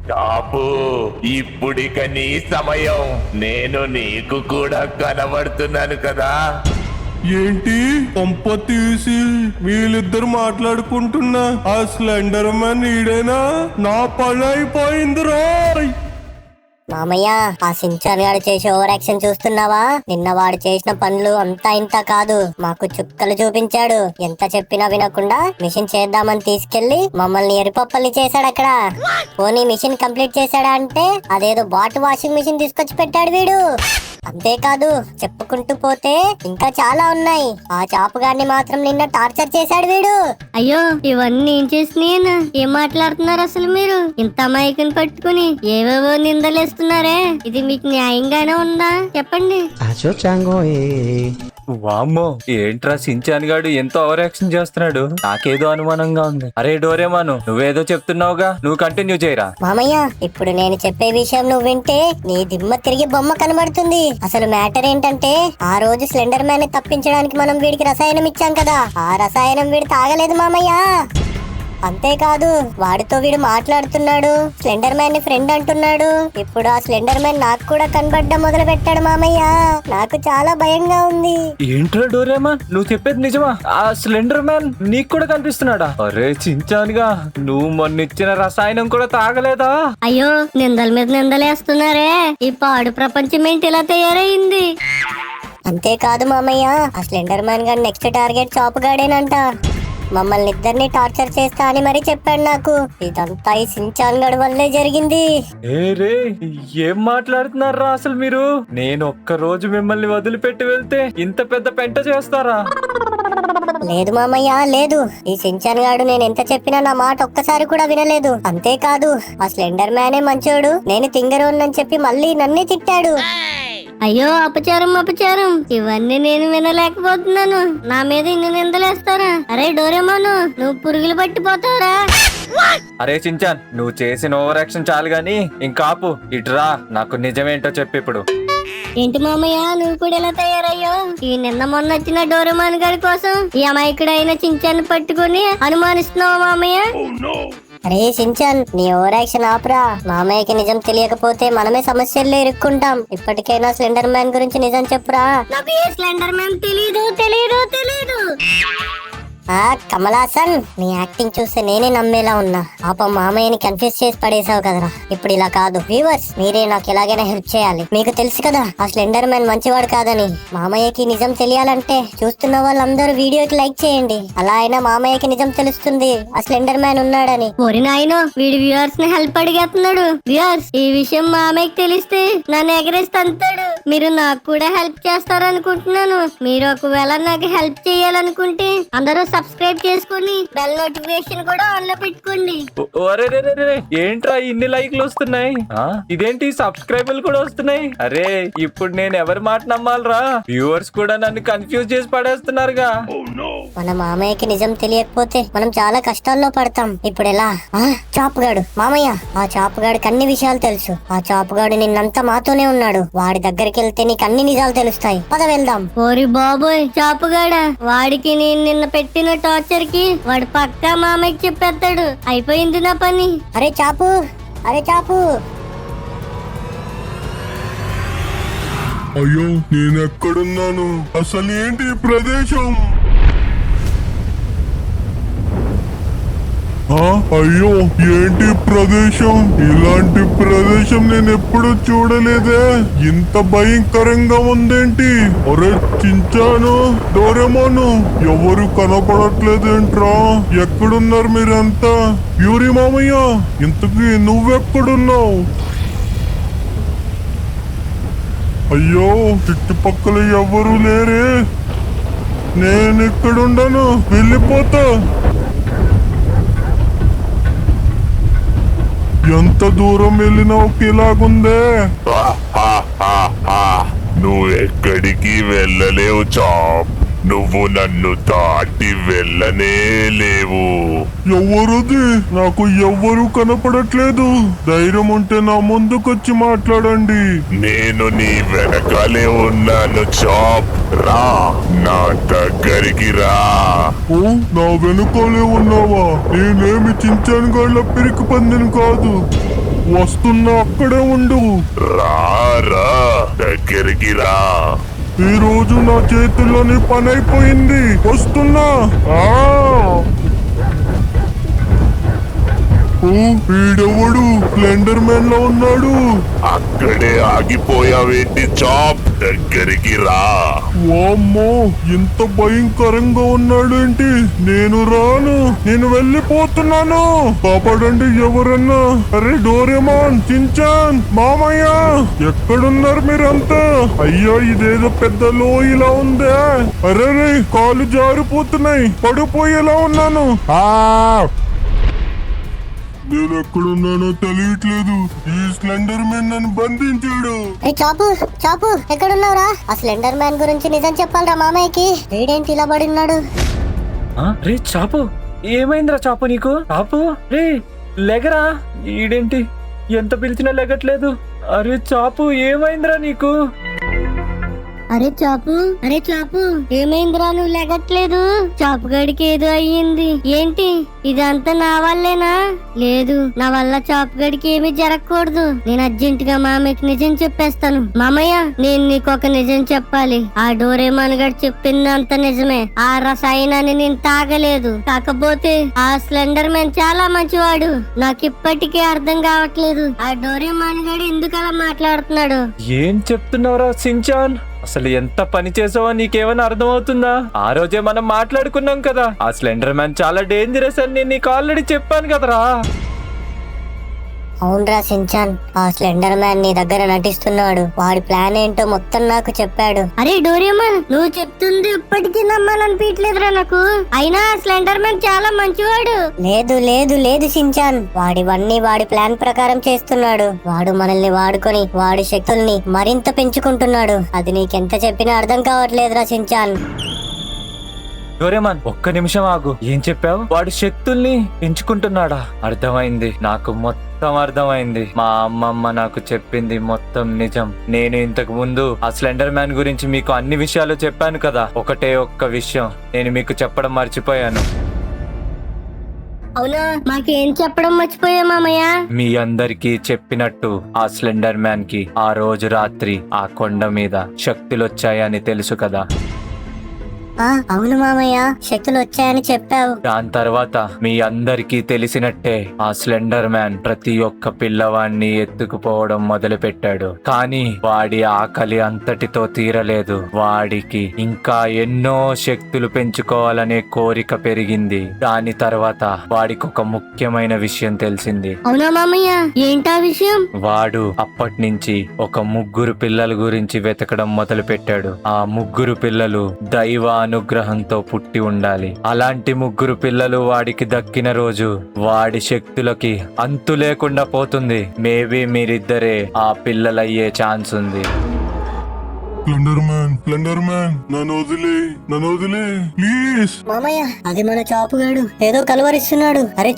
చాపు, ఇప్పుడిక నీ సమయం. నేను నీకు కూడా కనబడుతున్నాను కదా. ఏంటి పంప తీసి వీళ్ళిద్దరు మాట్లాడుకుంటున్నా? ఆ స్లెండర్ మ్యాన్ ఈడేనా? నా పని అయిపోయింది రోయ్. మామయ్య, ఆ సించాన్ గాడు చేసే ఓవర్ యాక్షన్ చూస్తున్నావా? నిన్న వాడు చేసిన పనులు అంతా ఇంత కాదు, మాకు చుక్కలు చూపించాడు. ఎంత చెప్పినా వినకుండా మిషన్ చేద్దామని తీసుకెళ్లి మమ్మల్ని ఎరిపప్పల్ని చేశాడు అక్కడ. పోనీ మిషన్ కంప్లీట్ చేశాడా అంటే అదేదో బాట్ వాషింగ్ మిషన్ తీసుకొచ్చి పెట్టాడు వీడు. అంతేకాదు, చెప్పుకుంటూ పోతే ఇంకా చాలా ఉన్నాయి. ఆ చాపుగాడిని మాత్రం నిన్న టార్చర్ చేశాడు వీడు. అయ్యో, ఇవన్నీ ఏం చేసినాయనా? ఏం మాట్లాడుతున్నారు అసలు మీరు? ఇంత అమాయకుని పట్టుకుని ఏవేవో నిందలేస్తున్నారే, ఇది మీకు న్యాయంగానే ఉందా? చెప్పండి. వామ్మో, ఏంట్రా సించాన్ గాడు ఎంతో ఓవర్ యాక్షన్ చేస్తున్నాడు. నాకేదో అనుమానంగా ఉంది. అరే డోరేమాను, నువ్వేదో చెప్తున్నావుగా, నువ్వు కంటిన్యూ చేయరా. మామయ్య, ఇప్పుడు నేను చెప్పే విషయం నువ్వు వింటే నీ దిమ్మ తిరిగి బొమ్మ కనబడుతుంది. అసలు మ్యాటర్ ఏంటంటే, ఆ రోజు స్లెండర్ మ్యాన్ ని తప్పించడానికి మనం వీడికి రసాయనం ఇచ్చాం కదా, ఆ రసాయనం వీడు తాగలేదు మామయ్య. అంతేకాదు, వాడితో వీడు మాట్లాడుతున్నాడు, స్లెండర్ మ్యాన్ ని ఫ్రెండ్ అంటున్నాడు. ఇప్పుడు ఆ స్లెండర్ మ్యాన్ నాకు కూడా కనబడ్డం మొదలు పెట్టాడు మామయ్య. నాకు చాలా భయంగా ఉంది. ఏంట్రా డోరేమాన్, నువ్వు చెప్పేది నిజమా? ఆ స్లెండర్ మ్యాన్ నీకు కూడా కనిపిస్తున్నాడా? అరే చించానుగా, నువ్వు మొన్నిచ్చిన రసాయనం కూడా తాగలేదా? అయ్యో, నిందల మీద నిందలేస్తున్నారే. ఈ పాడు ప్రపంచం ఏంటి ఇలా తయారైంది? అంతేకాదు మామయ్య, ఆ స్లెండర్ మ్యాన్ గారి నెక్స్ట్ టార్గెట్ చాపుగాడేనంట. మమ్మల్ని ఇద్దరిని టార్చర్ చేస్తా అని మరీ చెప్పాడు నాకు. ఇదంతా ఈ సించాన్ గడి వల్లే జరిగింది. రే, ఏం మాట్లాడుతున్నారా అసలు మీరు? నేను ఒక్క రోజు మిమ్మల్ని వదిలిపెట్టి వెళ్తే ఇంత పెద్ద పెంట చేస్తారా? లేదు మామయ్య, లేదు. ఈ సించాన్ గాడు నేను ఎంత చెప్పినా నా మాట ఒక్కసారి కూడా వినలేదు. అంతేకాదు, ఆ స్లెండర్ మ్యానే మంచోడు, నేను తింగరోన్నని చెప్పి మళ్ళీ నన్నే తిట్టాడు. అయ్యో, అపచారం అపచారం, ఇవన్నీ నేను వినలేకపోతున్నాను. నా మీద ఇన్ని నిందలేస్తారా? అరే డోరేమాను, నువ్వు పురుగులు పట్టిపోతావురా. అరే చించాన్, నువ్వు చేసిన ఓవర్ యాక్షన్ చాలు గాని ఇంకాపు. ఇటురా, నాకు నిజమేంటో చెప్పు ఇప్పుడు. ఏంటి మామయ్య, నువ్వు కూడా ఎలా తయారయ్యో? ఈ నిన్న మొన్న వచ్చిన డోరేమాన్ గారి కోసం ఈ అమాయకుడైన చించాన్ని పట్టుకుని అనుమానిస్తున్నావా మామయ్య? అరే సించాన్, నీ ఓవర్ యాక్షన్ ఆపురా. మామయ్యకి నిజం తెలియకపోతే మనమే సమస్యల్లో ఇరుక్కుంటాం. ఇప్పటికైనా స్లెండర్ మ్యాన్ గురించి నిజం చెప్పురా. నాకు ఏ స్లెండర్ మ్యాన్ తెలీదు తెలీదు తెలీదు. కమలాసన్, నీ యాక్టింగ్ చూస్తే నేనే నమ్మేలా ఉన్నా. పాపం మామయ్యని కన్ఫ్యూజ్ చేసి పడేసావు కదరా. ఇప్పుడు ఇలా కాదు, వ్యూవర్స్ మీరే నాకు ఎలాగైనా హెల్ప్ చేయాలి. మీకు తెలుసు కదా ఆ స్లెండర్ మ్యాన్ మంచివాడు కాదని. మామయ్యకి నిజం తెలియాలంటే చూస్తున్న వాళ్ళందరూ వీడియోకి లైక్ చేయండి. అలా అయినా మామయ్యకి నిజం తెలుస్తుంది ఆ స్లెండర్ మ్యాన్ ఉన్నాడని. ఓరి నాయనో, వీడి వ్యూవర్స్ ని హెల్ప్ అడిగేస్తున్నాడు. వ్యూవర్స్, ఈ విషయం మామయ్యకి తెలిస్తే నన్ను ఎగరేసి తంతాడు. మీరు నాకు కూడా హెల్ప్ చేస్తారనుకుంటున్నాను. మీరు ఒకవేళ నాకు హెల్ప్ చేయాలనుకుంటే అందరూ సబ్స్క్రైబ్ చేసుకుని బెల్ నోటిఫికేషన్ కూడా ఆన్ లో పెట్టుకోండి. ఏంట్రా ఇన్ని లైక్లు వస్తున్నాయి? ఇదేంటి సబ్స్క్రైబర్లు కూడా వస్తున్నాయి? అరే, ఇప్పుడు నేను ఎవరి మాట నమ్మాలరా? వ్యూవర్స్ కూడా నన్ను కన్ఫ్యూజ్ చేసి పడేస్తున్నారుగా. మన మామయ్యకి నిజం తెలియకపోతే మనం చాలా కష్టాల్లో పడతాం. ఇప్పుడు ఎలా? చాపుగాడు మామయ్య, ఆ చాపుగాడికి అన్ని విషయాలు తెలుసు. ఆ చాపుగాడు నిన్నంతా మాతోనే ఉన్నాడు. వాడి దగ్గరికి వెళ్తే నీకు అన్ని నిజాలు తెలుస్తాయి. పద వెళ్దాం. ఓరి బాబోయ్, చాపుగాడా, వాడికి నేను నిన్న పెట్టిన టార్చర్ కి వాడు పక్కా మామయ్యకి చెప్పేస్తాడు. అయిపోయింది నా పని. అరే చాపు, అరే చాపు. అయ్యో, నేనెక్కడున్నాను? అసలు ఏంటి ఈ ప్రదేశం? అయ్యో, ఏంటి ప్రదేశం? ఇలాంటి ప్రదేశం నేను ఎప్పుడు చూడలేదే. ఇంత భయంకరంగా ఉందేంటి? ఒరే చించాను, డోరేమోను, ఎవరు కనపడట్లేదేంట్రా? ఎక్కడున్నారు మీరంతా? యూరి మామయ్య, ఇంతకీ నువ్వెక్కడున్నావు? అయ్యో, చుట్టుపక్కల ఎవరు లేరే. నేను ఇక్కడుండను, వెళ్ళిపోతా. ఎంత దూరం వెళ్ళినా ఒకేలాగుందే. నువ్వు ఎక్కడికి వెళ్ళలేవు చాప్. నువ్వు నన్ను దాటి వెళ్ళనే లేవు. ఎవరుది? నాకు ఎవ్వరూ కనపడట్లేదు. ధైర్యం ఉంటే నా ముందుకొచ్చి మాట్లాడండి. నేను నీ వెనకాలే ఉన్నాను చాప్. రా, నా దగ్గరికి రా. ఓ, నా వెనుకోలే ఉన్నావా? నేనేమి చించాను గాళ్ళ పిరికి పందిని కాదు. వస్తున్నా, అక్కడే ఉండు. రా రా దగ్గరికి రా. ఈ రోజు నా చేతుల్లోని పని అయిపోయింది. వస్తున్నా. ఆ! వీడెవడు స్లెండర్ మ్యాన్ లో ఉన్నాడు? అక్కడే ఆగిపోయావేంటి చాప్? దగ్గరికి రా. వామ్మో, ఇంత భయంకరంగా ఉన్నాడేంటి? నేను రాను, నేను వెళ్ళిపోతున్నాను. కాపాడండి ఎవరన్నా. అరే డోరేమాన్, చించాన్, మామయ్య, ఎక్కడున్నారు మీరంతా? అయ్యో, ఇదేదో పెద్ద లోయలా ఉందే. అరే కాలు జారిపోతున్నాయి, పడిపోయేలా ఉన్నాను. నేను ఎక్కడున్నానో తెలియట్లేదు. ఈ స్లెండర్ మ్యాన్ నన్ను బంధించాడు. చాపు చాపు, ఎక్కడున్నావురా? ఆ స్లెండర్ మ్యాన్ గురించి నిజం చెప్పాలరా మామయ్యకి. వీడేంటి ఇలా పడిన్నాడు? రే చాపు, ఏమైందిరా చాపు నీకు? చాపు రే, లెగరా. ఈడేంటి ఎంత పిలిచినా లెగట్లేదు? అరే చాపు, ఏమైందిరా నీకు? అరే చాపు, ఏమైందిరా నువ్వు లెగట్లేదు? చాపు గడికి ఏదో అయ్యింది. ఏంటి ఇదంతా నా వల్లేనా? లేదు, నా వల్ల చాపు గడికి ఏమీ జరగకూడదు. నేను అర్జెంట్ గా మామయ్యకి నిజం చెప్పేస్తాను. మామయ్య, నేను నీకు ఒక నిజం చెప్పాలి. ఆ డోరేమాన్ గడు చెప్పిందంత నిజమే. ఆ రసాయనాన్ని నేను తాగలేదు. కాకపోతే ఆ స్లెండర్ మ్యాన్ చాలా మంచివాడు. నాకు ఇప్పటికీ అర్థం కావట్లేదు ఆ డోరేమాన్ గడు ఎందుకు అలా మాట్లాడుతున్నాడు. ఏం చెప్తున్నావురా సించాన్? అసలు ఎంత పని చేసావో నీకేమైనా అర్థమవుతుందా? ఆ రోజే మనం మాట్లాడుకున్నాం కదా, ఆ స్లెండర్ మ్యాన్ చాలా డేంజరస్ అని నేను నీకు ఆల్రెడీ చెప్పాను కదరా. అవునరా సించాన్, ఆ స్లెండర్ మ్యాన్ నీ దగ్గర నటిస్తున్నాడు. వాడి ప్లాన్ ఏంటో మొత్తం నాకు చెప్పాడు. అరే డోరేమాన్, నువ్వు చెప్తుంది ఇప్పటికీ నమ్మాలనిపించలేదురా నాకు. అయినా స్లెండర్ మ్యాన్ చాలా మంచివాడు. లేదు లేదు లేదు సించాన్, వాడివన్నీ వాడి ప్లాన్ ప్రకారం చేస్తున్నాడు. వాడు మనల్ని వాడుకొని వాడి శక్తుల్ని మరింత పెంచుకుంటున్నాడు. అది నీకెంత చెప్పినా అర్థం కావట్లేదురా సించాన్. డోరేమాన్, ఒక్క నిమిషం ఆగు. ఏం చెప్పావు? వాడి శక్తుల్ని పెంచుకుంటున్నాడా? అర్థమైంది, నాకు మొత్తం అర్థమైంది. మా అమ్మమ్మ నాకు చెప్పింది మొత్తం నిజం. నేను ఇంతకు ముందు ఆ స్లెండర్ మ్యాన్ గురించి మీకు అన్ని విషయాలు చెప్పాను కదా. ఒకటే ఒక్క విషయం నేను మీకు చెప్పడం మర్చిపోయాను. అవునా? మాకేం చెప్పడం మర్చిపోయా మామయ్య? మీ అందరికీ చెప్పినట్టు ఆ స్లెండర్ మ్యాన్ కి ఆ రోజు రాత్రి ఆ కొండ మీద శక్తులొచ్చాయని తెలుసు కదా. అవును మామయ్య, శక్తులు వచ్చాయని చెప్పావు. దాని తర్వాత మీ అందరికీ తెలిసినట్టే ఆ స్లెండర్ మ్యాన్ ప్రతి ఒక్క పిల్లవాడిని ఎత్తుకుపోవడం మొదలు పెట్టాడు. కానీ వాడి ఆకలి అంతటితో తీరలేదు. వాడికి ఇంకా ఎన్నో శక్తులు పెంచుకోవాలనే కోరిక పెరిగింది. దాని తర్వాత వాడికి ఒక ముఖ్యమైన విషయం తెలిసింది. అవునా మామయ్య? ఏంటా విషయం? వాడు అప్పటి నుంచి ఒక ముగ్గురు పిల్లల గురించి వెతకడం మొదలు పెట్టాడు. ఆ ముగ్గురు పిల్లలు దైవ అనుగ్రహంతో పుట్టి ఉండాలి. అలాంటి ముగ్గురు పిల్లలు వాడికి దక్కిన రోజు వాడి శక్తులకి అంతు లేకుండా పోతుంది. మేబీ మీరిద్దరే ఆ పిల్లలయ్యే ఛాన్స్ ఉంది. స్లెండర్ మ్యాన్, నన్ను వదిలే ప్లీజ్. మామయ్య, అది మన చాపుగాడు ఏదో కలవరిస్తున్నాడు. అరే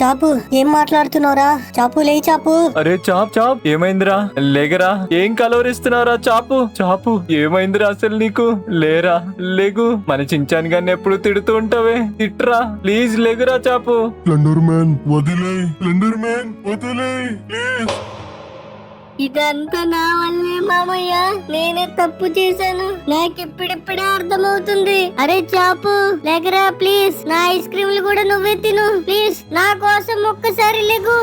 చాపు, ఏం మాట్లాడుతున్నావురా? చాపు, లే చాపు. అరే చాప్, ఏమైందిరా? లేగరా. ఏం కలవరిస్తున్నారా? చాపు, ఏమైందిరా అసలు నీకు? లేరా, లేగు. మన చించాన్ గారిని ఎప్పుడు తిడుతూ ఉంటావే, తిట్రా ప్లీజ్. లేగురా చాపు. స్లెండర్ మ్యాన్ వదిలే ప్లీజ్. ఇదంతా నా వల్లే మామయ్య. నేనే తప్పు చేశాను. నాకు ఇప్పుడిప్పుడే అర్థమవుతుంది. అరే చాపు, లేకరా ప్లీజ్. నా ఐస్ క్రీమ్లు కూడా నువ్వే తిను ప్లీజ్. నా కోసం ఒక్కసారి లేగు.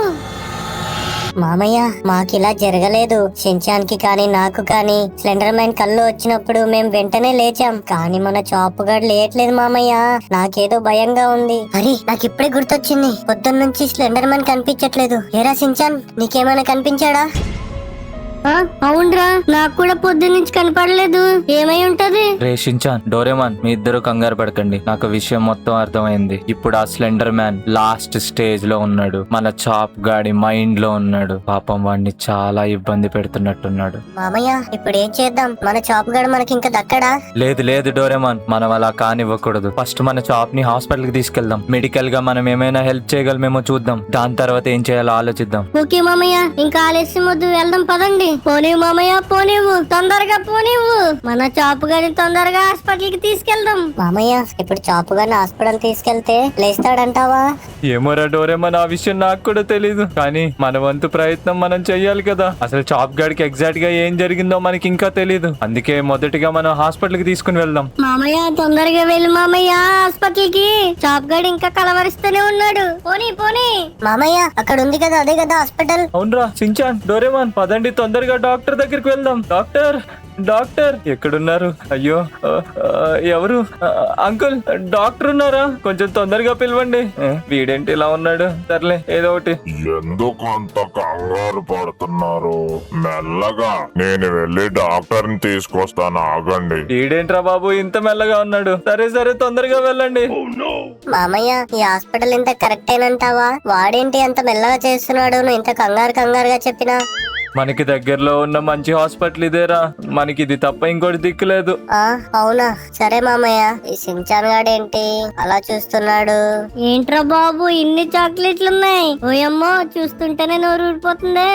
మామయ్య, మాకిలా జరగలేదు. షిన్చాన్ కి కానీ నాకు కానీ స్లెండర్ మ్యాన్ కళ్ళు వచ్చినప్పుడు మేము వెంటనే లేచాం. కానీ మన చాపుగాడు లేయట్లేదు మామయ్య. నాకేదో భయంగా ఉంది. అరే, నాకు ఇప్పుడే గుర్తొచ్చింది. పొద్దున్న నుంచి స్లెండర్ మ్యాన్ కనిపించట్లేదు. ఏరా షిన్చాన్, నీకేమైనా కనిపించాడా? అవునరా, నాకు కూడా పొద్దున్నుంచి కనపడలేదు. ఏమై ఉంటది? రే షిన్చాన్, డోరేమాన్, మీ ఇద్దరు కంగారు పడకండి. నాకు విషయం మొత్తం అర్థమైంది. ఇప్పుడు ఆ స్లెండర్ మ్యాన్ లాస్ట్ స్టేజ్ లో ఉన్నాడు. మన చాప్ గాడి మైండ్ లో ఉన్నాడు. పాపం వాడిని చాలా ఇబ్బంది పెడుతున్నట్టున్నాడు. మామయ్య, ఇప్పుడు ఏం చేద్దాం? మన చాప్ గాడు మనకి ఇంకా దక్కడా? లేదు డోరేమాన్, మనం అలా కానివ్వకూడదు. ఫస్ట్ మన చాప్ ని హాస్పిటల్ కి తీసుకెళ్దాం. మెడికల్ గా మనం ఏమైనా హెల్ప్ చేయగలమేమో చూద్దాం. దాని తర్వాత ఏం చేయాలో ఆలోచిద్దాం. ఓకే మామయ్య, ఇంకా ఆలస్యం వద్దు, వెళ్దాం పదండి. పోనివ్వు మామయ్య, పోనివ్వు, తొందరగా పోనివ్వు. మన చాపు గారిని తొందరగా హాస్పిటల్ కి తీసుకెళ్దాం. మామయ్య ఇప్పుడు చాపు గారిని హాస్పిటల్ తీసుకెళ్తే లేస్తాడంటావా? ఏమోరా డోరేమన్, ఆ విషయం నాకు కూడా తెలీదు. కానీ మన వంతు ప్రయత్నం మనం చెయ్యాలి కదా. అసలు చాప్ గాడికి ఎగ్జాక్ట్ గా ఏం జరిగిందో మనకి ఇంకా తెలీదు. అందుకే మొదటిగా మనం హాస్పిటల్ కి తీసుకుని వెళ్దాం. మామయ్య తొందరగా వెళ్ళు మామయ్య హాస్పిటల్ కి. చాప్ గాడు ఇంకా కలవరిస్తూనే ఉన్నాడు. పోనీ పోనీ. మామయ్య అక్కడ ఉంది కదా, అదే కదా హాస్పిటల్. అవునరా సించాన్, డోరేమాన్, పదండి తొందరగా డాక్టర్ దగ్గరికి వెళ్దాం. డాక్టర్, డాక్టర్ ఎక్కడున్నారు? అయ్యో, ఎవరు? అంకుల్, డాక్టర్ ఉన్నారా? కొంచెం తొందరగా పిలవండి. వీడేంటి ఇలా ఉన్నాడు? సర్లే, ఏదో ఒకటి. ఎందుకు అంత కంగారు పడుతున్నారు? మెల్లగా నేను వెళ్ళి డాక్టర్ని తీసుకొస్తాను, ఆగండి. వీడేంట్రా బాబు ఇంత మెల్లగా ఉన్నాడు? సరే సరే, తొందరగా వెళ్ళండి. మామయ్య ఈ హాస్పిటల్ ఇంత కరెక్టేనంటావా? వాడేంటి అంత మెల్లగా చేస్తున్నాడు? నువ్వు ఇంత కంగారుగా చెప్పినా. మనకి దగ్గరలో ఉన్న మంచి హాస్పిటల్ ఇదేరా. మనకి ఇది తప్ప ఇంకోటి దిక్కులేదు. అవునా? సరే మామయ్య. ఈ సించాన్ గాడేంటి అలా చూస్తున్నాడు? ఏంట్రా బాబు ఇన్ని చాక్లెట్లు ఉన్నాయి? ఓయమ్మో, చూస్తుంటేనే నోరు ఊడిపోతుంది.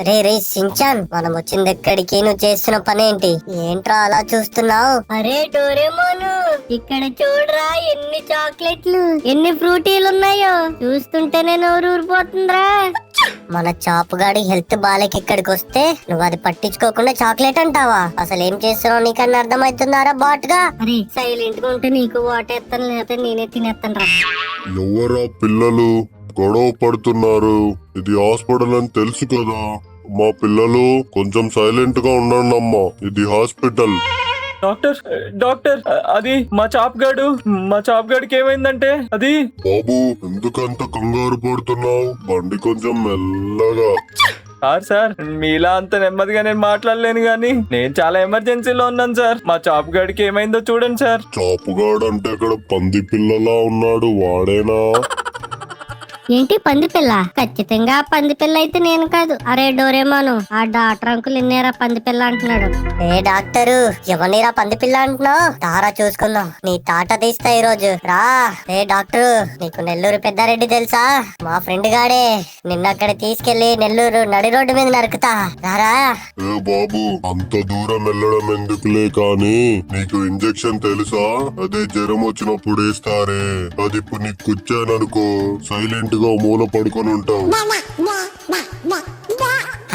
రే సించాన్, మనం వచ్చింది ఎక్కడికి? నువ్వు చేస్తున్న పనేంటి? ఏంట్రా అలా చూస్తున్నావు? అరే డోరేమోను, ఇక్కడ చూడరా ఎన్ని చాక్లెట్లు, ఎన్ని ఫ్రూటీలు ఉన్నాయో. చూస్తుంటేనే నోరు ఊరిపోతుందిరా. మన చాపుగాడి హెల్త్ బాలేకి ఇక్కడికి వస్తే నువ్వు అది పట్టించుకోకుండా చాక్లెట్ అంటావా? అసలు ఏం చేస్తున్నావు నీకన్నా అర్థమవుతుందారా బాట్గా? అరే సైలెంట్ గా ఉంటే నీకు వాటేస్తాను, లేకపోతే నేనే తినేస్తాను రా. ఎవరా పిల్లలు గొడవ పడుతున్నారు? ఇది హాస్పిటల్ అని తెలుసు కదా. మా పిల్లలు కొంచెం సైలెంట్ గా ఉండండి అమ్మా, ఇది హాస్పిటల్. డాక్టర్, డాక్టర్, అది మా చాప్ గాడికి ఏమైందంటే అది. బాబు ఎందుకంత కంగారు పడుతున్నావు? బండి కొంచెం మెల్లగా. సార్, మీలా అంత నెమ్మదిగా నేను మాట్లాడలేను గానీ నేను చాలా ఎమర్జెన్సీలో ఉన్నాను సార్. మా చాప్ గాడికి ఏమైందో చూడండి సార్. చాపుగాడు అంటే ఇక్కడ పంది పిల్లలా ఉన్నాడు, వాడేనా? ఏంటి పంది పిల్ల? ఖచ్చితంగా పంది పిల్ల అయితే నేను కాదు. అరే డోరేమోను, ఆ డాక్టర్ అంకుల్ ఎన్నేరా పంది పిల్ల అంటున్నాడు. ఏ డాక్టరు, ఎవరినిరా పంది పిల్ల అంటున్నావు? తారా చూసుకుందాం, నీ తాట తీస్తా ఈ రోజు. రా. ఏ డాక్టరు, నీకు నెల్లూరు పెద్దారెడ్డి తెలుసా? మా ఫ్రెండ్ గాడే నిన్న అక్కడ తీసుకెళ్లి నెల్లూరు నడి రోడ్డు మీద నరుకుతా. రారా. ఏ బాబు అంత దూరం వెళ్ళడం ఎందుకులే, కానీ నీకు ఇంజెక్షన్ తెలుసా? అదే జ్వరం వచ్చినప్పుడు వేస్తారే, అది ఇప్పుడు నీకు కూర్చాననుకో సైలెంట్ గా మూల పడుకొని ఉంటావు.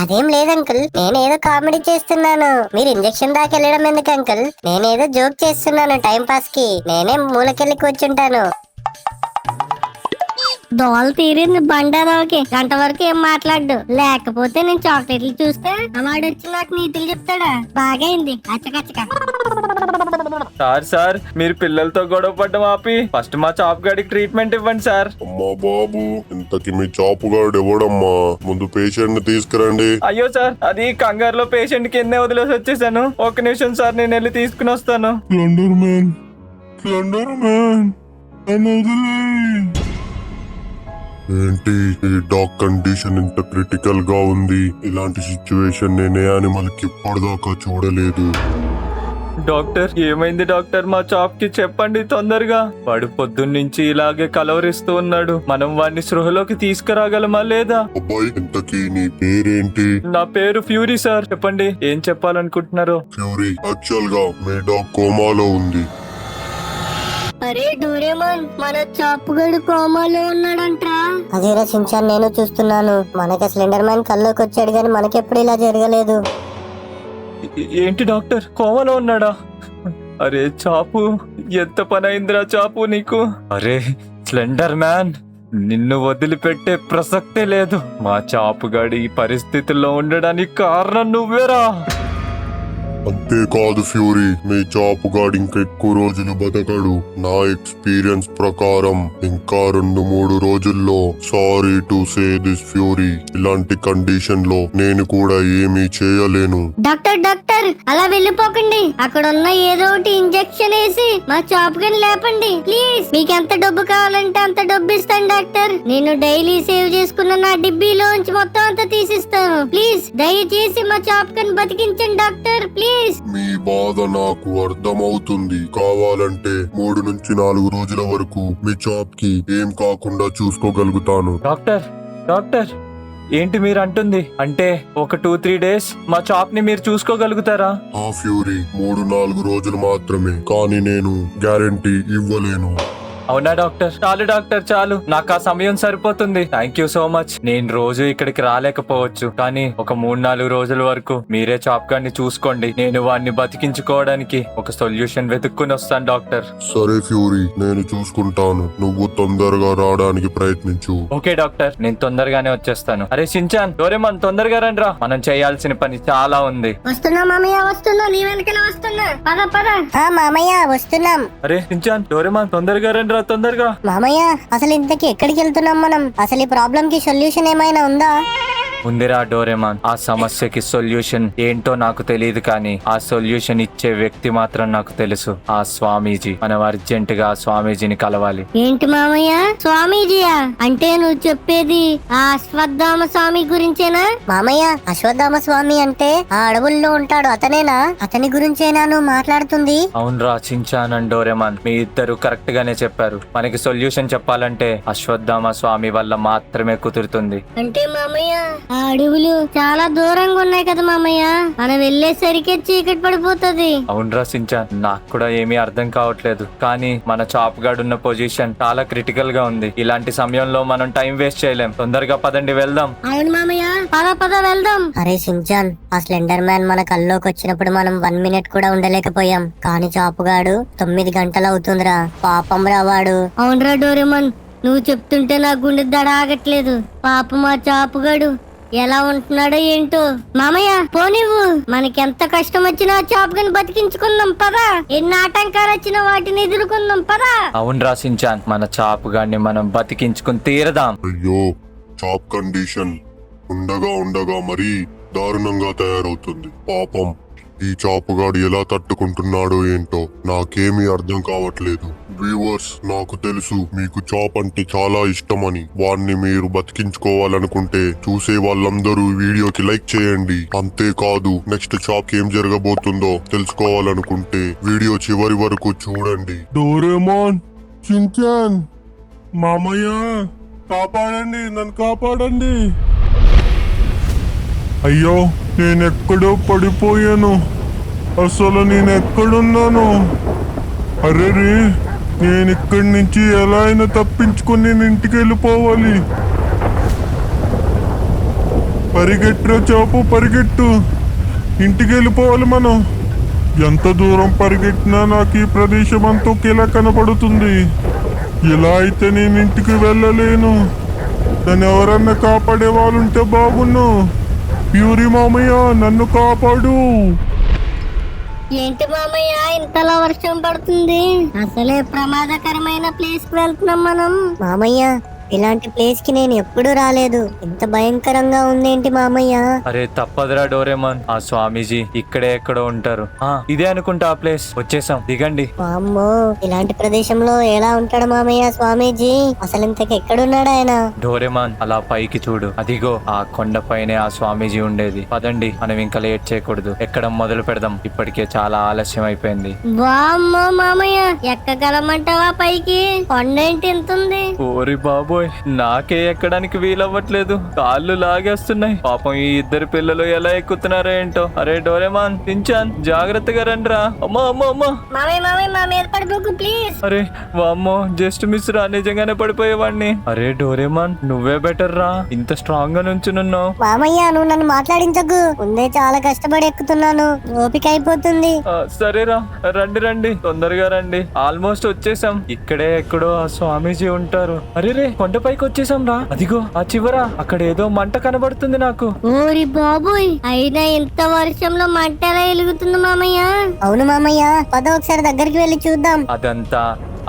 అదేం లేదు అంకుల్, నేనేదో కామెడీ చేస్తున్నాను. మీరు ఇంజెక్షన్ దాకా వెళ్ళడం ఎందుకు అంకుల్? నేనేదో జోక్ చేస్తున్నాను టైం పాస్ కి. నేనే మూలకెళ్ళి కూర్చుంటాను. దోల తీరింది బండారావుకి. గంట వరకు ఏం మాట్లాడు. లేకపోతే నేను చాక్లెట్లు చూస్తే వాడు వచ్చి నాకు నీతులు చెప్తాడా? బాగైంది అచ్చకచ్చక. సార్, మీరు పిల్లలతో గొడవ పడ్డం ఆపి ఫస్ట్ మా చాప్ గాడికి ట్రీట్మెంట్ ఇవ్వండి సార్. అమ్మా బాబు, ఇంతకి మీ చాపుగాడు ఎవడమ్మా? ముందు పేషెంట్ ని తీసుకురండి. అయ్యో సార్, అది కంగారులో పేషెంట్ కిందే వదిలేసి వచ్చేసాను. ఒక్క నిమిషం సార్, నేను వెళ్ళి తీసుకుని వస్తాను. స్లెండర్ మ్యాన్, స్లెండర్ మ్యాన్, నన్ను వదిలేయ్. ఏంటి ఈ డాగ్ కండిషన్ ఇంత క్రిటికల్ గా ఉంది? ఇలాంటి సిచ్యువేషన్ నేనే యానిమల్ కి ఇప్పటిదాకా చూడలేదు. డాక్టర్, ఏమైంది డాక్టర్? మా చాప్ కి చెప్పండి తొందరగా. వాడు పొద్దున్నుంచి ఇలాగే కలవరిస్తూ ఉన్నాడు. మనం వాడిని సృహలోకి తీసుకురాగలమా లేదా? అబ్బాయి ఇంతకీ నీ పేరేంటి? నా పేరు ఫ్యూరీ సార్. చెప్పండి, ఏం చెప్పాలనుకుంటున్నారు? ఫ్యూరీ, యాక్చువల్ గా మీ డాగ్ కోమాలో ఉంది. అరే డోరేమోన్, మన చాపుగాడు కోమాలో ఉన్నాడంట్రా. అదేరా సించాన్, నేను చూస్తున్నాను. మనకి స్లెండర్ మ్యాన్ కల్లోకి వచ్చాడు గాని మనకెప్పుడు ఇలా జరగలేదు. ఏంటి డాక్టర్, కోమలో ఉన్నాడా? అరే చాపు, ఎంత పని అయిందిరా చాపు నీకు. అరే స్లెండర్ మ్యాన్, నిన్ను వదిలిపెట్టే ప్రసక్తే లేదు. మా చాపుగాడి ఈ పరిస్థితుల్లో ఉండడానికి కారణం నువ్వేరా. అంతేకాదు ఫ్యూరీ, మీ చాపుగాడు ఇంకా ఎక్కువ రోజులు బతకడు. నా ఎక్స్పీరియన్స్ ప్రకారం ఇంకా 2-3 రోజుల్లో, sorry to say this fury, ఇలాంటి కండిషన్ లో నేను కూడా ఏమీ చేయలేను. డాక్టర్, అలా వెళ్ళిపోకండి. అక్కడ ఉన్న ఏదో ఒకటి ఇంజెక్షన్ వేసి మా చాపుగాని లేపండి ప్లీజ్. మీకు ఎంత డబ్బు కావాలంటే అంత డబ్బు ఇస్తాను డాక్టర్. నేను డైలీ సేవ్ చేసుకున్న నా డిబ్బీలోంచి మొత్తం అంతా తీసిస్తాను. ప్లీజ్ దయచేసి మా చాపుగాని బతికించండి డాక్టర్, ప్లీజ్. మీ బాధ నాకు అర్థమవుతుంది. కావాలంటే 3-4 రోజుల వరకు మీ చాప్ కి ఏం కాకుండా చూసుకోగలుగుతాను. డాక్టర్, ఏంటి మీరు అంటుంది? అంటే ఒక 2-3 డేస్ మా షాప్ ని మీరు చూసుకోగలుగుతారా? ఆ ఫ్యూరీ 3-4 రోజులు మాత్రమే, కానీ నేను గ్యారెంటీ ఇవ్వలేను. అవునా డాక్టర్? చాలు డాక్టర్, చాలు. నాకు ఆ సమయం సరిపోతుంది. Thank you so much. నేను రోజు ఇక్కడికి రాలేకపోవచ్చు, కానీ ఒక 3-4 రోజుల వరకు మీరే చాప్ గారిని చూసుకోండి. నేను వాడిని బతికించుకోవడానికి ఒక సొల్యూషన్ వెతుక్కుని వస్తాను డాక్టర్. సరే ఫ్యూరీ, నేను చూసుకుంటాను. నువ్వు తొందరగా రావడానికి ప్రయత్నించు. ఓకే డాక్టర్, నేను తొందరగానే వచ్చేస్తాను. అరే షిన్చాన్, డోరేమాన్, తొందరగా రండి రా. మనం చేయాల్సిన పని చాలా ఉంది. వస్తున్నా మామయ్య, వస్తున్నా. నీ వెనకాల వస్తున్నా. పద పద. ఆ మామయ్య వస్తున్నాం. అరే షిన్చాన్, డోరేమాన్, తొందరగా రండి రా, తొందరగా. మామయ్య అసలు ఇంతకి ఎక్కడికి వెళ్తున్నాం మనం? అసలు ఈ ప్రాబ్లం కి సొల్యూషన్ ఏమైనా ఉందా? ఉందిరా డోరేమాన్. ఆ సమస్యకి సొల్యూషన్ ఏంటో నాకు తెలియదు, కానీ ఆ సొల్యూషన్ ఇచ్చే వ్యక్తి మాత్రం నాకు తెలుసు. ఆ స్వామీజీ. మనం అర్జెంట్ గా ఆ స్వామీజీని కలవాలి. ఏంటి మామయ్య, స్వామీజీయా? అంటే నువ్వు చెప్పేది ఆ అశ్వత్థామ స్వామి గురించేనా? మామయ్య అశ్వత్థామ స్వామి అంటే ఆ అడవుల్లో ఉంటాడు అతనేనా? అతని గురించేనా నువ్వు మాట్లాడుతుంది? అవునరా చించాన్ అండ్ డోరేమాన్, మీ ఇద్దరు కరెక్ట్ గానే చెప్పారు. మనకి సొల్యూషన్ చెప్పాలంటే అశ్వత్థామ స్వామి వల్ల మాత్రమే కుదురుతుంది. అంటే మామయ్య ఆ అడవులు చాలా దూరంగా ఉన్నాయి కదా మామయ్య, మనం వెళ్ళేసరికి చీకటి పడిపోతుంది. అవునరా సించాన్, నాకు కూడా ఏమీ అర్థం కావట్లేదు, కానీ మన చాప్ గార్డ్ ఉన్న పొజిషన్ చాలా క్రిటికల్ గా ఉంది. ఇలాంటి సమయంలో మనం టైం వేస్ట్ చేయలేం. తొందరగా పదండి, వెళ్దాం. అవును మామయ్య, పద పద వెళ్దాం. అరే సించాన్, ఆ స్లెండర్ మ్యాన్ మన కల్లోకి వచ్చినప్పుడు మనం 1 మినిట్ కూడా ఉండలేకపోయాం, కానీ చాపుగాడు 9 గంటలు అవుతుందిరా. పాపం రా వాడు. అవునరా డోరేమన్, నువ్వు చెప్తుంటే నా గుండె దడ ఆగట్లేదు. పాప మా చాపుగాడు ఎలా ఉంటున్నాడో ఏంటో. మామయ్య పోనివ్వు, మనకెంత కష్టం వచ్చినా చాప్ గని బతికించుకుందాం పదా. ఎన్ని ఆటంకాలు వచ్చినా వాటిని ఎదుర్కొందాం పదా. అవునరా సించాన్, మన చాప్ గాడిని మనం బతికించుకుని తీరదాం. అయ్యో, చాప్ కండిషన్ ఉండగా మరీ దారుణంగా తయారవుతుంది. పాపం ఈ చాపుగాడు ఎలా తట్టుకుంటున్నాడో ఏంటో నాకేమీ అర్థం కావట్లేదు. వ్యూవర్స్, నాకు తెలుసు మీకు చాప్ అంటే చాలా ఇష్టమని. వాణ్ణి మీరు బతికించుకోవాలనుకుంటే చూసే వాళ్ళందరూ వీడియోకి లైక్ చేయండి. అంతేకాదు, నెక్స్ట్ చాప్ ఏం జరగబోతుందో తెలుసుకోవాలనుకుంటే వీడియో చివరి వరకు చూడండి. డోరేమోన్, షిన్చాన్, మామయ్య కాపాడండి, నన్ను కాపాడండి. అయ్యో, నేనెక్కడో పడిపోయాను. అసలు నేనెక్కడున్నాను? అరే రే, నేను ఇక్కడి నుంచి ఎలా అయినా తప్పించుకొని నేను ఇంటికి వెళ్ళిపోవాలి. పరిగెట్టురా చాపు, పరిగెట్టు. ఇంటికి వెళ్ళిపోవాలి మనం. ఎంత దూరం పరిగెట్టినా నాకు ఈ ప్రదేశం అంతా ఒకేలా కనపడుతుంది. ఇలా అయితే నేను ఇంటికి వెళ్ళలేను. నన్ను ఎవరన్నా కాపాడే వాళ్ళు ఉంటే బాగున్ను. ప్యూరీ మామయ్య, నన్ను కాపాడు. ఏంటి మామయ్య ఇంతలా వర్షం పడుతుంది? అసలే ప్రమాదకరమైన ప్లేస్ కి వెళ్తున్నాం మనం. మామయ్య ఇలాంటి ప్లేస్ కి నేను ఎప్పుడు రాలేదు. ఇంత భయంకరంగా ఉందేంటి మామయ్య? అరే తప్పదురా డోరేమాన్, ఆ స్వామీజీ ఇక్కడే ఎక్కడో ఉంటారు. ఇదే అనుకుంటా ఆ ప్లేస్. వచ్చేసాం, దిగండి. అమ్మో, ఇలాంటి ప్రదేశంలో ఎలా ఉంటాడు మామయ్య స్వామీజీ? అసలు ఇంతకు ఎక్కడున్నాడు ఆయన? డోరేమాన్ అలా పైకి చూడు, అదిగో ఆ కొండపైనే ఆ స్వామీజీ ఉండేది. పదండి, మనం ఇంకా లేట్ చేయకూడదు. ఎక్కడం మొదలు పెడదాం, ఇప్పటికే చాలా ఆలస్యం అయిపోయింది. వామ్మో మామయ్య, ఎక్కగలమంటావా పైకి? కొండ ఏంటి ఎంతుంది? ఓరి బాబోయ్, నాకే ఎక్కడానికి వీలవ్వట్లేదు. కాళ్ళు లాగేస్తున్నాయి. పాపం ఈ ఇద్దరు పిల్లలు ఎలా ఎక్కుతున్నారో ఏంటో. అరే డోరేమాన్, సించాన్, జాగ్రత్తగా రండిరా. అమ్మా అమ్మా అమ్మా. మామయ్య మామయ్య, మా మీద పడిపోకు ప్లీజ్. అరే వామ్మో, జస్ట్ మిస్ రా, నిజంగానే పడిపోయేవాడిని. అరే డోరేమాన్, నువ్వే బెటర్ రా, ఇంత స్ట్రాంగ్ గా నుంచునున్నావు. మామయ్య నువ్వు నన్ను మాట్లాడించకు. ముందే చాలా కష్టపడి ఎక్కుతున్నాను, ఓపిక అయిపోతుంది. సరేరా, రండి రండి, తొందరగా రండి. ఆల్మోస్ట్ వచ్చేసాం. ఇక్కడే ఎక్కడో ఆ స్వామీజీ ఉంటారు. అరే రే, కొండపైకి వచ్చేసాం రా. అదిగో ఆ చివర అక్కడ ఏదో మంట కనబడుతుంది నాకు. ఓరి బాబోయ్, అయినా ఇంత వర్షంలో మంట ఎలా వెలుగుతుంది మామయ్య? అవును మామయ్య, పద ఒకసారి దగ్గరికి వెళ్ళి చూద్దాం. అదంతా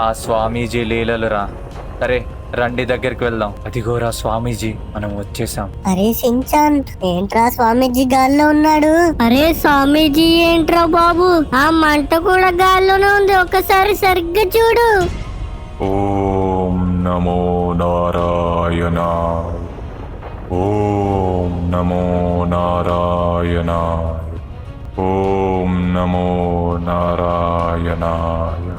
ఆ స్వామీజీ లీలలురా. సరే రండి, దగ్గరికి వెళ్దాం. అదిగోరా స్వామీజీ, మనం వచ్చేసాం. అరే సించాన్, ఏంట్రా స్వామీజీ గాల్లో ఉన్నాడు? అరే స్వామీజీ ఏంట్రా బాబు, ఆ మంట కూడా గాల్లోనే ఉంది. ఒకసారి సరిగ్గా చూడు. ఓం నమో నారాయణ. ఓం నమో నారాయణ. ఓం నమో నారాయణ.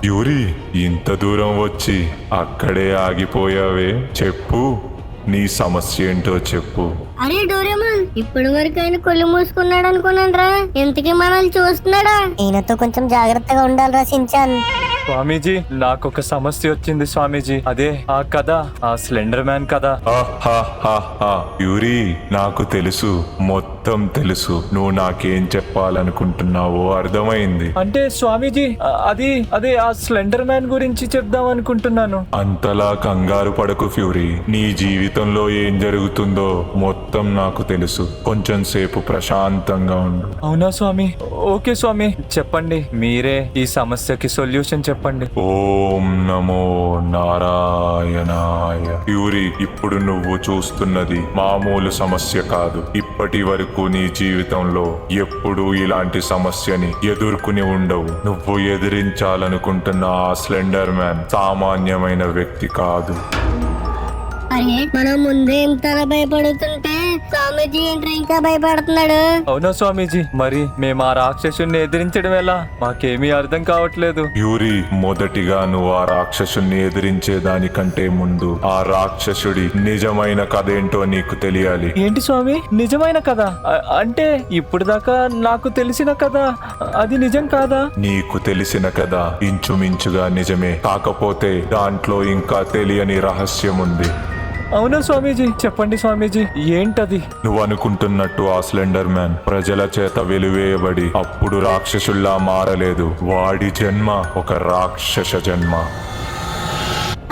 యూరి, ఇంత దూరం వచ్చి అక్కడే ఆగిపోయావే? చెప్పు, నీ సమస్య ఏంటో చెప్పు. అరే డోరేమాన్, ఇప్పటి వరకు ఆయన కళ్ళు మూసుకున్నాడు అనుకున్నాను. ఇంతకీ మనల్ని చూస్తున్నాడా? ఈయనతో కొంచెం జాగ్రత్తగా ఉండాలిరా సించాన్. స్వామీజీ, నాకు ఒక సమస్య వచ్చింది స్వామీజీ. అదే ఆ కథ, ఆ స్లెండర్ మ్యాన్ కథ. యూరి, నాకు తెలుసు, మొత్తం తెలుసు. నువ్వు నాకేం చెప్పాలనుకుంటున్నావో అర్థమైంది. అంటే స్వామీజీ, అదే ఆ స్లెండర్ మ్యాన్ గురించి చెప్దాం అనుకుంటున్నాను. అంతలా కంగారు పడకు ఫ్యూరీ. నీ జీవితంలో ఏం జరుగుతుందో మొత్తం నాకు తెలుసు. కొంచెం సేపు ప్రశాంతంగా ఉండు. అవునా స్వామి? ఓకే స్వామి, చెప్పండి. మీరే ఈ సమస్యకి సొల్యూషన్ చెప్పండి. ఓం నమో నారాయణాయ. యూరి, ఇప్పుడు నువ్వు చూస్తున్నది మామూలు సమస్య కాదు. ఇప్పటి వరకు నీ జీవితంలో ఎప్పుడూ ఇలాంటి సమస్యని ఎదుర్కొని ఉండవు. నువ్వు ఎదిరించాలనుకుంటున్న ఆ స్లెండర్ మ్యాన్ సామాన్యమైన వ్యక్తి కాదు. అరే, మనం ముందే ఇంత భయపడుతుంటే స్వామీజీ ఏంటి ఇంకా భయపడుతున్నాడు? అవునా స్వామీజీ? మరి మేము ఆ రాక్షసుని ఎదిరించడం ఎలా? మాకేమీ అర్థం కావట్లేదు. యూరి, మొదటిగా నువ్వు ఆ రాక్షసుని ఎదిరించే దానికంటే ముందు ఆ రాక్షసుడి నిజమైన కథ ఏంటో నీకు తెలియాలి. ఏంటి స్వామి, నిజమైన కథ? అంటే ఇప్పుడు దాకా నాకు తెలిసిన కథ అది నిజం కాదా? నీకు తెలిసిన కథ ఇంచుమించుగా నిజమే, కాకపోతే దాంట్లో ఇంకా తెలియని రహస్యం ఉంది. అవునా స్వామీజీ? చెప్పండి స్వామీజీ, ఏంటది? నువ్వు అనుకుంటున్నట్టు ఆ స్లెండర్ మ్యాన్ ప్రజల చేత వెలివేయబడి అప్పుడు రాక్షసుల్లా మారలేదు. వాడి జన్మ ఒక రాక్షస జన్మ.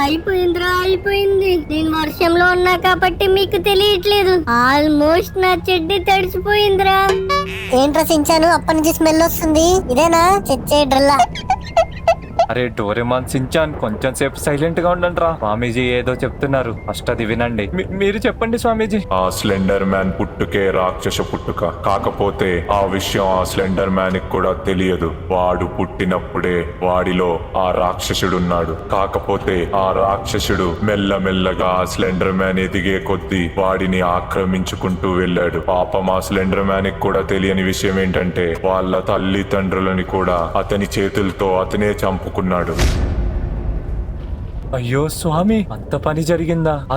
అయిపోయిందిరా, అయిపోయింది. నేను వర్షంలో ఉన్నా కాబట్టి మీకు తెలియట్లేదు. ఆల్మోస్ట్ నా చెడ్డి తడిసిపోయిందిరా. ఏంట్రా సించాను, అప్పటి నుంచి స్మెల్ వస్తుంది. ఇదేనా చెచ్చే డ్రిల్లా? అరే డోరేమాన్, సించాన్, కొంచెం సేపు సైలెంట్ గా ఉండండి రా. స్వామీజీ ఏదో చెప్తున్నారు, ఫస్ట్ అది వినండి. మీరు చెప్పండి స్వామీజీ. ఆ స్లెండర్ మ్యాన్ పుట్టుకే రాక్షస పుట్టుక. కాకపోతే ఆ విషయం ఆ స్లెండర్ మ్యాన్ కి కూడా తెలియదు. వాడు పుట్టినప్పుడే వాడిలో ఆ రాక్షసుడున్నాడు. కాకపోతే ఆ రాక్షసుడు మెల్లమెల్లగా ఆ స్లెండర్ మ్యాన్ ఎదిగే కొద్దీ వాడిని ఆక్రమించుకుంటూ వెళ్ళాడు. పాపం ఆ స్లెండర్ మ్యాన్ కి కూడా తెలియని విషయం ఏంటంటే వాళ్ళ తల్లిదండ్రులని కూడా అతని చేతులతో అతనే చంపుకున్నాడు. అయ్యో స్వామి, అంత పని జరిగిందా? ఆ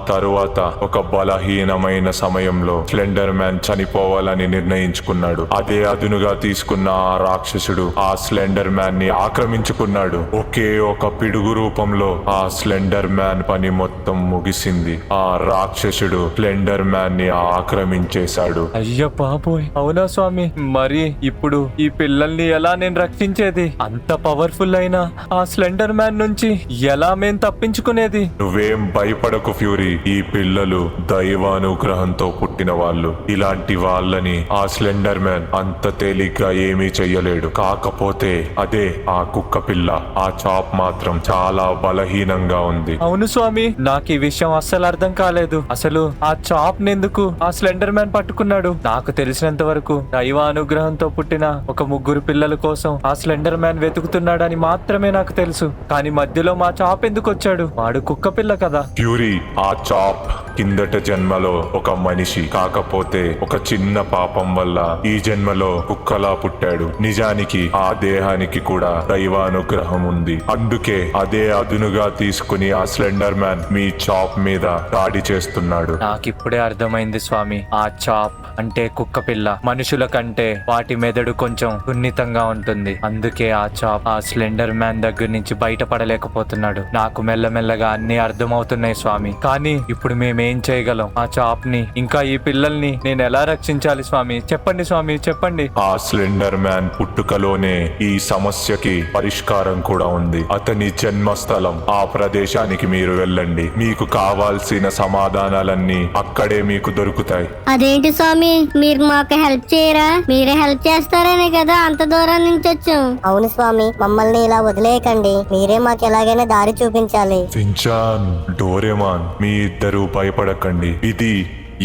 తరువాత ఒక బలహీనమైన సమయంలో స్లెండర్ మ్యాన్ చనిపోవాలని నిర్ణయించుకున్నాడు. అదే అదునుగా తీసుకున్న ఆ రాక్షసుడు ఆ స్లెండర్ మ్యాన్ ని ఆక్రమించుకున్నాడు. ఒకే ఒక పిడుగు రూపంలో ఆ స్లెండర్ మ్యాన్ పని మొత్తం ముగిసింది. ఆ రాక్షసుడు స్లెండర్ మ్యాన్ ని ఆక్రమించేశాడు. అయ్య బాబోయ్, అవునా స్వామి? మరి ఇప్పుడు ఈ పిల్లల్ని ఎలా నేను రక్షించేది? అంత పవర్ఫుల్ అయిన ఆ స్లెండర్ మ్యాన్ నుంచి ఎలా మేం తప్పించుకునేది? నువ్వేం భయపడకు ఫ్యూరీ. ఈ పిల్లలు దైవానుగ్రహంతో పుట్టిన వాళ్ళు. ఇలాంటి వాళ్ళని ఆ స్లెండర్ మ్యాన్ అంత తేలిగ్గా ఏమీ చెయ్యలేడు. కాకపోతే అదే ఆ కుక్క పిల్ల, ఆ చాప్ మాత్రం చాలా బలహీనంగా ఉంది. అవును స్వామి, నాకు ఈ విషయం అస్సలు అర్థం కాలేదు. అసలు ఆ చాప్ నెందుకు ఆ స్లెండర్ మ్యాన్ పట్టుకున్నాడు? నాకు తెలిసినంత వరకు దైవానుగ్రహంతో పుట్టిన ఒక 3 పిల్లల కోసం ఆ స్లెండర్ మ్యాన్ వెతుకుతున్నాడని మాత్రమే నాకు తెలుసు. కానీ మధ్యలో మా చాప్ ఎందుకు వచ్చాడు? వాడు కుక్క పిల్ల కదా. ఫ్యూరీ, ఆ చాప్ కిందట జన్మలో ఒక మనిషి. కాకపోతే ఒక చిన్న పాపం వల్ల ఈ జన్మలో కుక్కలా పుట్టాడు. నిజానికి ఆ దేహానికి కూడా దైవానుగ్రహం ఉంది. అందుకే అదే అదునుగా తీసుకుని ఆ స్లెండర్ మ్యాన్ మీ చాప్ మీద దాడి చేస్తున్నాడు. నాకిప్పుడే అర్థమైంది స్వామి. ఆ చాప్ అంటే కుక్క పిల్ల మనుషుల కంటే వాటి మెదడు కొంచెం సున్నితంగా ఉంటుంది. అందుకే ఆ చాప్ ఆ స్లెండర్ మ్యాన్ దగ్గర నుంచి బయటపడలేకపోతున్నాడు. నాకు మెల్లమెల్లగా అన్ని అర్థమవుతున్నాయి స్వామి. కానీ ఇప్పుడు మేమేం చేయగలం? ఆ చాప్ ని ఇంకా ఈ పిల్లల్ని నేను ఎలా రక్షించాలి స్వామి? చెప్పండి స్వామి, చెప్పండి. ఆ స్లెండర్ మ్యాన్ పుట్టుకలోనే ఈ సమస్యకి పరిష్కారం కూడా ఉంది. అతని జన్మస్థలం ఆ ప్రదేశానికి మీరు వెళ్ళండి. మీకు కావాల్సిన సమాధానాలన్నీ అక్కడే మీకు దొరుకుతాయి. అదేంటి స్వామి, మీరు మాకు హెల్ప్ చేయరా? మీరే హెల్ప్ చేస్తారనే కదా అంత దూరం నుంచి వచ్చాం. అవును స్వామి, మమ్మల్ని ఇలా వదిలేయకండి. మీరే మాకు ఎలాగైనా దారి చూపించాలి. సించాన్, డోరేమాన్, మీ ఇద్దరూ భయపడకండి. ఇది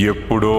ఎప్పుడో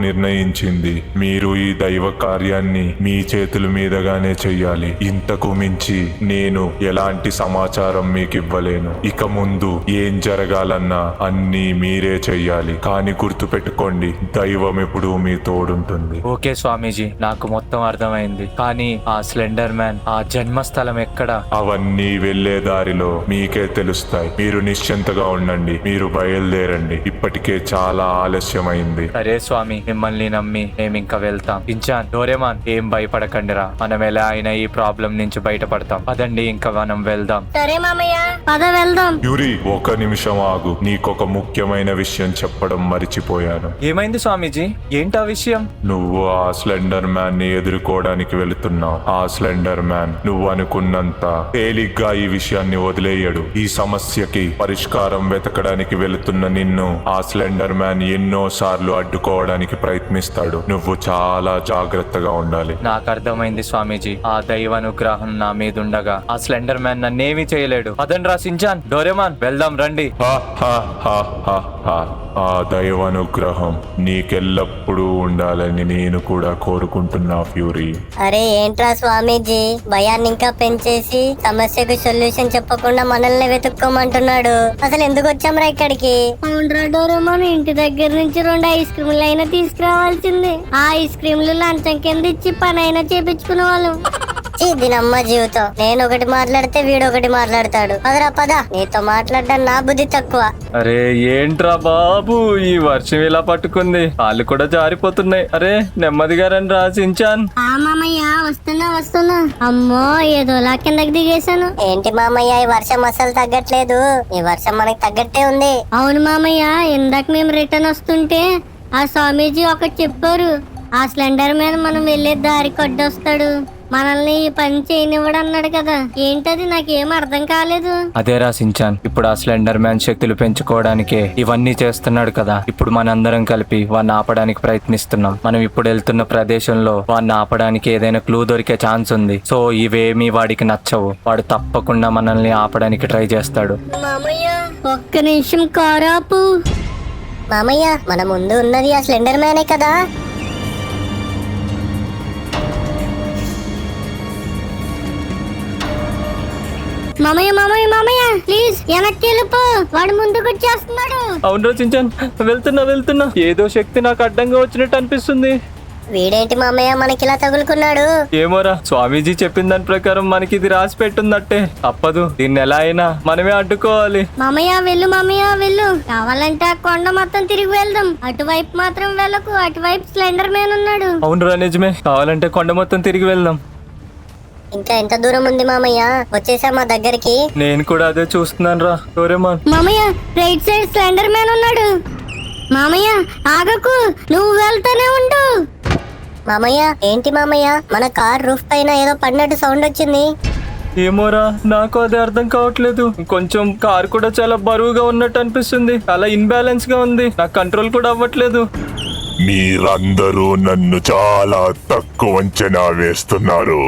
నిర్ణయించింది. మీరు ఈ దైవ కార్యాన్ని మీ చేతుల మీదగానే చెయ్యాలి. ఇంతకు మించి నేను ఎలాంటి సమాచారం మీకు ఇవ్వలేను. ఇక ముందు ఏం జరగాలన్నా అన్నీ మీరే చెయ్యాలి. కానీ గుర్తుపెట్టుకోండి, దైవం ఎప్పుడూ మీ తోడుంటుంది. ఓకే స్వామీజీ, నాకు మొత్తం అర్థమైంది. కానీ ఆ స్లెండర్ మ్యాన్ ఆ జన్మస్థలం ఎక్కడ? అవన్నీ వెళ్లే దారిలో మీకే తెలుస్తాయి. మీరు నిశ్చింతగా ఉండండి. మీరు బయలుదేరండి. ఇప్పటికే చాలా ఆలస్యమైంది. అర్థమైంది. సరే స్వామి, మిమ్మల్ని నమ్మి మేము ఇంకా వెళ్తాం. ఇంచాన్, డోరేమాన్, ఏం భయపడకండిరా. మనం ఎలా అయినా ఈ ప్రాబ్లం నుంచి బయటపడతాం. పదండి, ఇంకా మనం వెళ్దాం. సరే మామయ్య, పద వెళ్దాం. యూరి, ఒక నిమిషం ఆగు. నీకొక ముఖ్యమైన విషయం చెప్పడం మరిచిపోయాను. ఏమైంది స్వామీజీ? ఏంటా విషయం? నువ్వు ఆ స్లెండర్ మ్యాన్ ని ఎదుర్కోవడానికి వెళుతున్నావు. ఆ స్లెండర్ మ్యాన్ నువ్వు అనుకున్నంత తేలిగ్గా ఈ విషయాన్ని వదిలేయడు. ఈ సమస్యకి పరిష్కారం వెతకడానికి వెళుతున్న నిన్ను ఆ స్లెండర్ మ్యాన్ ఎన్నో సార్లు అడ్డుకోవడానికి ప్రయత్నిస్తాడు. నువ్వు చాలా జాగ్రత్తగా ఉండాలి. నాకు అర్థమైంది స్వామీజీ. ఆ దైవానుగ్రహం నా మీద ఉండగా ఆ స్లెండర్ మ్యాన్ నన్నేమీ చేయలేడు. పదండ్రా సించాన్, డోరేమాన్, వెళ్దాం రండి. హా, హా, హా, హా, హా. ఆ దైవానుగ్రహం నీకెల్లప్పుడూ ఉండాలని నేను కూడా కోరుకుంటున్నా ఫ్యూరీ. అరే ఏంట్రా స్వామీజీ, భయాన్ని ఇంకా పెంచేసి సమస్యకు సొల్యూషన్ చెప్పకుండా మనల్ని వెతుక్కోమంటున్నాడు. అసలు ఎందుకు వచ్చాంరా ఇక్కడికి? అవునరా డోరేమాన్, ఇంటి దగ్గర నుంచి 2 ఐస్ క్రీములు అయినా తీసుకురావాల్సిందే. ఆ ఐస్ క్రీములు లంచం కింద ఇచ్చి పని అయినా చేపించుకునే వాళ్ళం. దీనమ్మ జీవితం. నేను ఒకటి మాట్లాడితే వీడు ఒకటి మాట్లాడతాడు. పదరా పద, నీతో మాట్లాడడం నా బుద్ధి తక్కువ. అరే ఏంట్రా బాబు, ఈ వర్షం ఇలా పట్టుకుంది, కాళ్ళు కూడా జారిపోతున్నాయి. అరే నెమ్మదిగా రండి రా సించాన్. ఆ మామయ్య, వస్తున్నా. అమ్మో, ఏదోలా కిందకి దిగేశాను. ఏంటి మామయ్య, ఈ వర్షం అసలు తగ్గట్లేదు. ఈ వర్షం మనకి తగ్గట్టే ఉంది. అవును మామయ్య, ఇందాక మేము రిటర్న్ వస్తుంటే ఆ స్వామీజీ ఒకటి చెప్పారు. ఆ స్లెండర్ మీద మనం వెళ్లే దారి కొట్టొస్తాడు, మనల్ని ఈ పని చేయనివ్వడు అన్నాడు కదా. ఏంటది? నాకేం అర్థం కాలేదు. అదే రా సించాన్, ఇప్పుడు ఆ స్లెండర్ మ్యాన్ శక్తులు పెంచుకోవడానికే ఇవన్నీ చేస్తున్నాడు కదా. ఇప్పుడు మనందరం కలిపి వాడిని ఆపడానికి ప్రయత్నిస్తున్నాం. మనం ఇప్పుడు వెళ్తున్న ప్రదేశంలో వాడిని ఆపడానికి ఏదైనా క్లూ దొరికే ఛాన్స్ ఉంది. సో ఇవేమీ వాడికి నచ్చవు. వాడు తప్పకుండా మనల్ని ఆపడానికి ట్రై చేస్తాడు. మామయ్య, ఒక్క నిమిషం కారాపు. మామయ్య, మన ముందు ఉన్నది ఆ స్లెండర్ మ్యానే కదా. మామయ్య ప్లీజ్ వెనక్కి వెళ్ళిపో, వాడు ముందుకు వచ్చేస్తున్నాడు. అవును రా సించాన్, వెళ్తున్నా. ఏదో శక్తి నాకు అడ్డంగా వచ్చినట్టు అనిపిస్తుంది. వీడేంటి మామయ్య మనకిలా తగులుకున్నాడు? ఏమోరా, స్వామీజీ చెప్పిన దాని ప్రకారం మనకి ఇది రాసి పెట్టుందట్టే. తప్పదు, దీన్ని ఎలా అయినా మనమే అడ్డుకోవాలి. మామయ్య వెళ్ళు. కావాలంటే ఆ కొండ మొత్తం తిరిగి వెళ్దాం. అటువైపు మాత్రం వెళ్ళకు, అటువైపు స్లెండర్ మ్యాన్ ఉన్నాడు. అవునురా నిజమే, కావాలంటే కొండ మొత్తం తిరిగి వెళ్దాం. ఇంకా ఎంత దూరం ఉంది మామయ్య? వచ్చేసా మా దగ్గరికి. నేను కూడా అదే చూస్తున్నాను రా డోరేమాన్. మామయ్య, రైట్ సైడ్ స్లెండర్ మ్యాన్ ఉన్నాడు. మామయ్య ఆగకు, నువ్వు వెళ్తానే ఉండు. మామయ్య ఏంటి మామయ్య, మన కార్ రూఫ్ పైన ఏదో పడినట్టు సౌండ్ వచ్చింది. ఏమోరా, నాకు అదే అర్థం కావట్లేదు. కొంచెం కార్ కూడా చాలా బరువుగా ఉన్నట్టు అనిపిస్తుంది. చాలా ఇన్బ్యాలెన్స్ గా ఉంది. నాకు కంట్రోల్ కూడా అవ్వట్లేదు. మీరందరూ నన్ను చాలా తక్కువ అంచనా వేస్తున్నారు.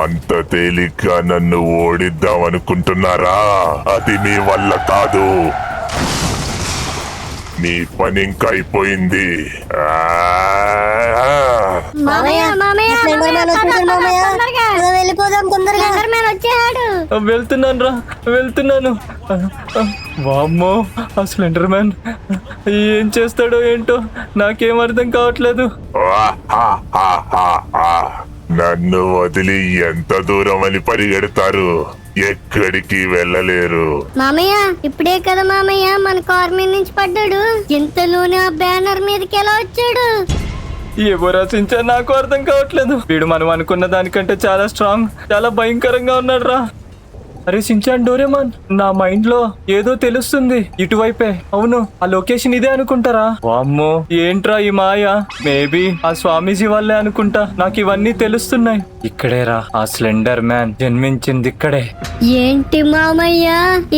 అంత తేలిగ్గా నన్ను ఓడిద్దాం అనుకుంటున్నారా? అది మీ వల్ల కాదు. మీ పని ఇంకా అయిపోయింది. మామయ్య, స్లెండర్ మ్యాన్ వచ్చేసాడు మామయ్య. పద, వెళ్ళిపోదాం తొందరగా. స్లెండర్ మ్యాన్ వచ్చాడు. వెళ్తున్నాను. వామ్మో, ఆ స్లెండర్ మ్యాన్ ఏం చేస్తాడో ఏంటో నాకేం అర్థం కావట్లేదు. నన్ను వదిలి ఎంత దూరం అని పరిగెడతారు? ఎక్కడికి వెళ్ళలేరు. మామయ్య, ఇప్పుడే కదా మామయ్య మన కార్ మీద నుంచి పడ్డాడు. ఇంతలోనే ఆ బ్యానర్ మీదకి ఎలా వచ్చాడు? ఏమో రాసించా, నాకు అర్థం కావట్లేదు. వీడు మనం అనుకున్న దానికంటే చాలా స్ట్రాంగ్, చాలా భయంకరంగా ఉన్నాడు రా. అరే సించాన్, డోరేమాన్, నా మైండ్ లో ఏదో తెలుస్తుంది. ఇటువైపే. అవును, ఆ లొకేషన్ ఇదే అనుకుంటారా? వామ్మో, ఏంట్రా ఈ మాయ? మేబీ ఆ స్వామీజీ వాళ్ళే అనుకుంటా. నాకు ఇవన్నీ తెలుస్తున్నాయి. ఇక్కడేరా ఆ స్లెండర్ మ్యాన్ జన్మించింది, ఇక్కడే. ఏంటి మామయ్య,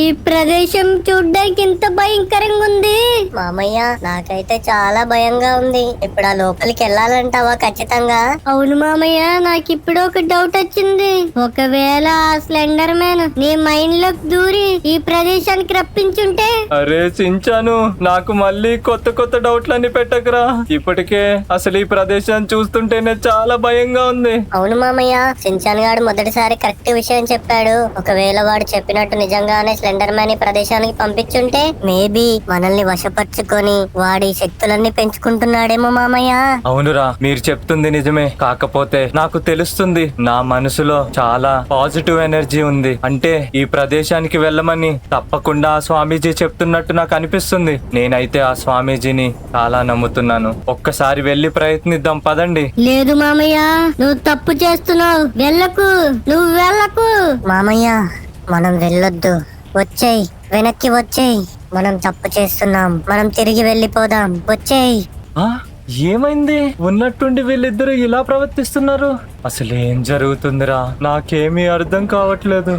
ఈ ప్రదేశం చూడ్డానికి ఇంత భయంకరంగా ఉంది? మామయ్య, నాకైతే చాలా భయంగా ఉంది. ఇప్పుడు ఆ లోపలికి వెళ్ళాలంటావా? ఖచ్చితంగా. అవును మామయ్య, నాకు ఇప్పుడు ఒక డౌట్ వచ్చింది. ఒకవేళ ఆ స్లెండర్ మ్యాన్ నీ మైండ్ లోకి దూరి ఈ ప్రదేశానికి రప్పించుంటే? అరే సించాను, నాకు మళ్ళీ కొత్త డౌట్లన్నీ పెట్టకరా. ఇప్పటికే అసలు ఈ ప్రదేశాన్ని చూస్తుంటేనే చాలా భయంగా ఉంది. అవును మామయ్య, సించాన్ గాడు మొదటిసారి కరెక్ట్ విషయం చెప్పాడు. ఒకవేళ వాడు చెప్పినట్టు నిజంగానే స్లెండర్ మ్యాన్ ఈ ప్రదేశానికి పంపించుంటే మేబీ మనల్ని వశపరుచుకొని వాడి శక్తులన్నీ పెంచుకుంటున్నాడేమో మామయ్య. అవునురా, మీరు చెప్తుంది నిజమే. కాకపోతే నాకు తెలుస్తుంది, నా మనసులో చాలా పాజిటివ్ ఎనర్జీ ఉంది. అంటే లేదంటే ఈ ప్రదేశానికి వెళ్ళమని తప్పకుండా ఆ స్వామీజీ చెప్తున్నట్టు నాకు అనిపిస్తుంది. నేనైతే ఆ స్వామీజీని చాలా నమ్ముతున్నాను. ఒక్కసారి వెళ్ళి ప్రయత్నిద్దాం పదండి. లేదు మామయ్య, నువ్వు తప్పు చేస్తున్నావు. వెళ్ళకు, నువ్వు వెళ్ళకు. మామయ్య మనం వెళ్ళొద్దు. వచ్చేయ్, వెనక్కి వచ్చేయ్. మనం తప్పు చేస్తున్నాం. మనం తిరిగి వెళ్ళిపోదాం. వచ్చేయ్. ఆ ఏమైంది? ఉన్నట్టుండి వీళ్ళిద్దరు ఇలా ప్రవర్తిస్తున్నారు. అసలు ఏం జరుగుతుందిరా? నాకేమీ అర్థం కావట్లేదు.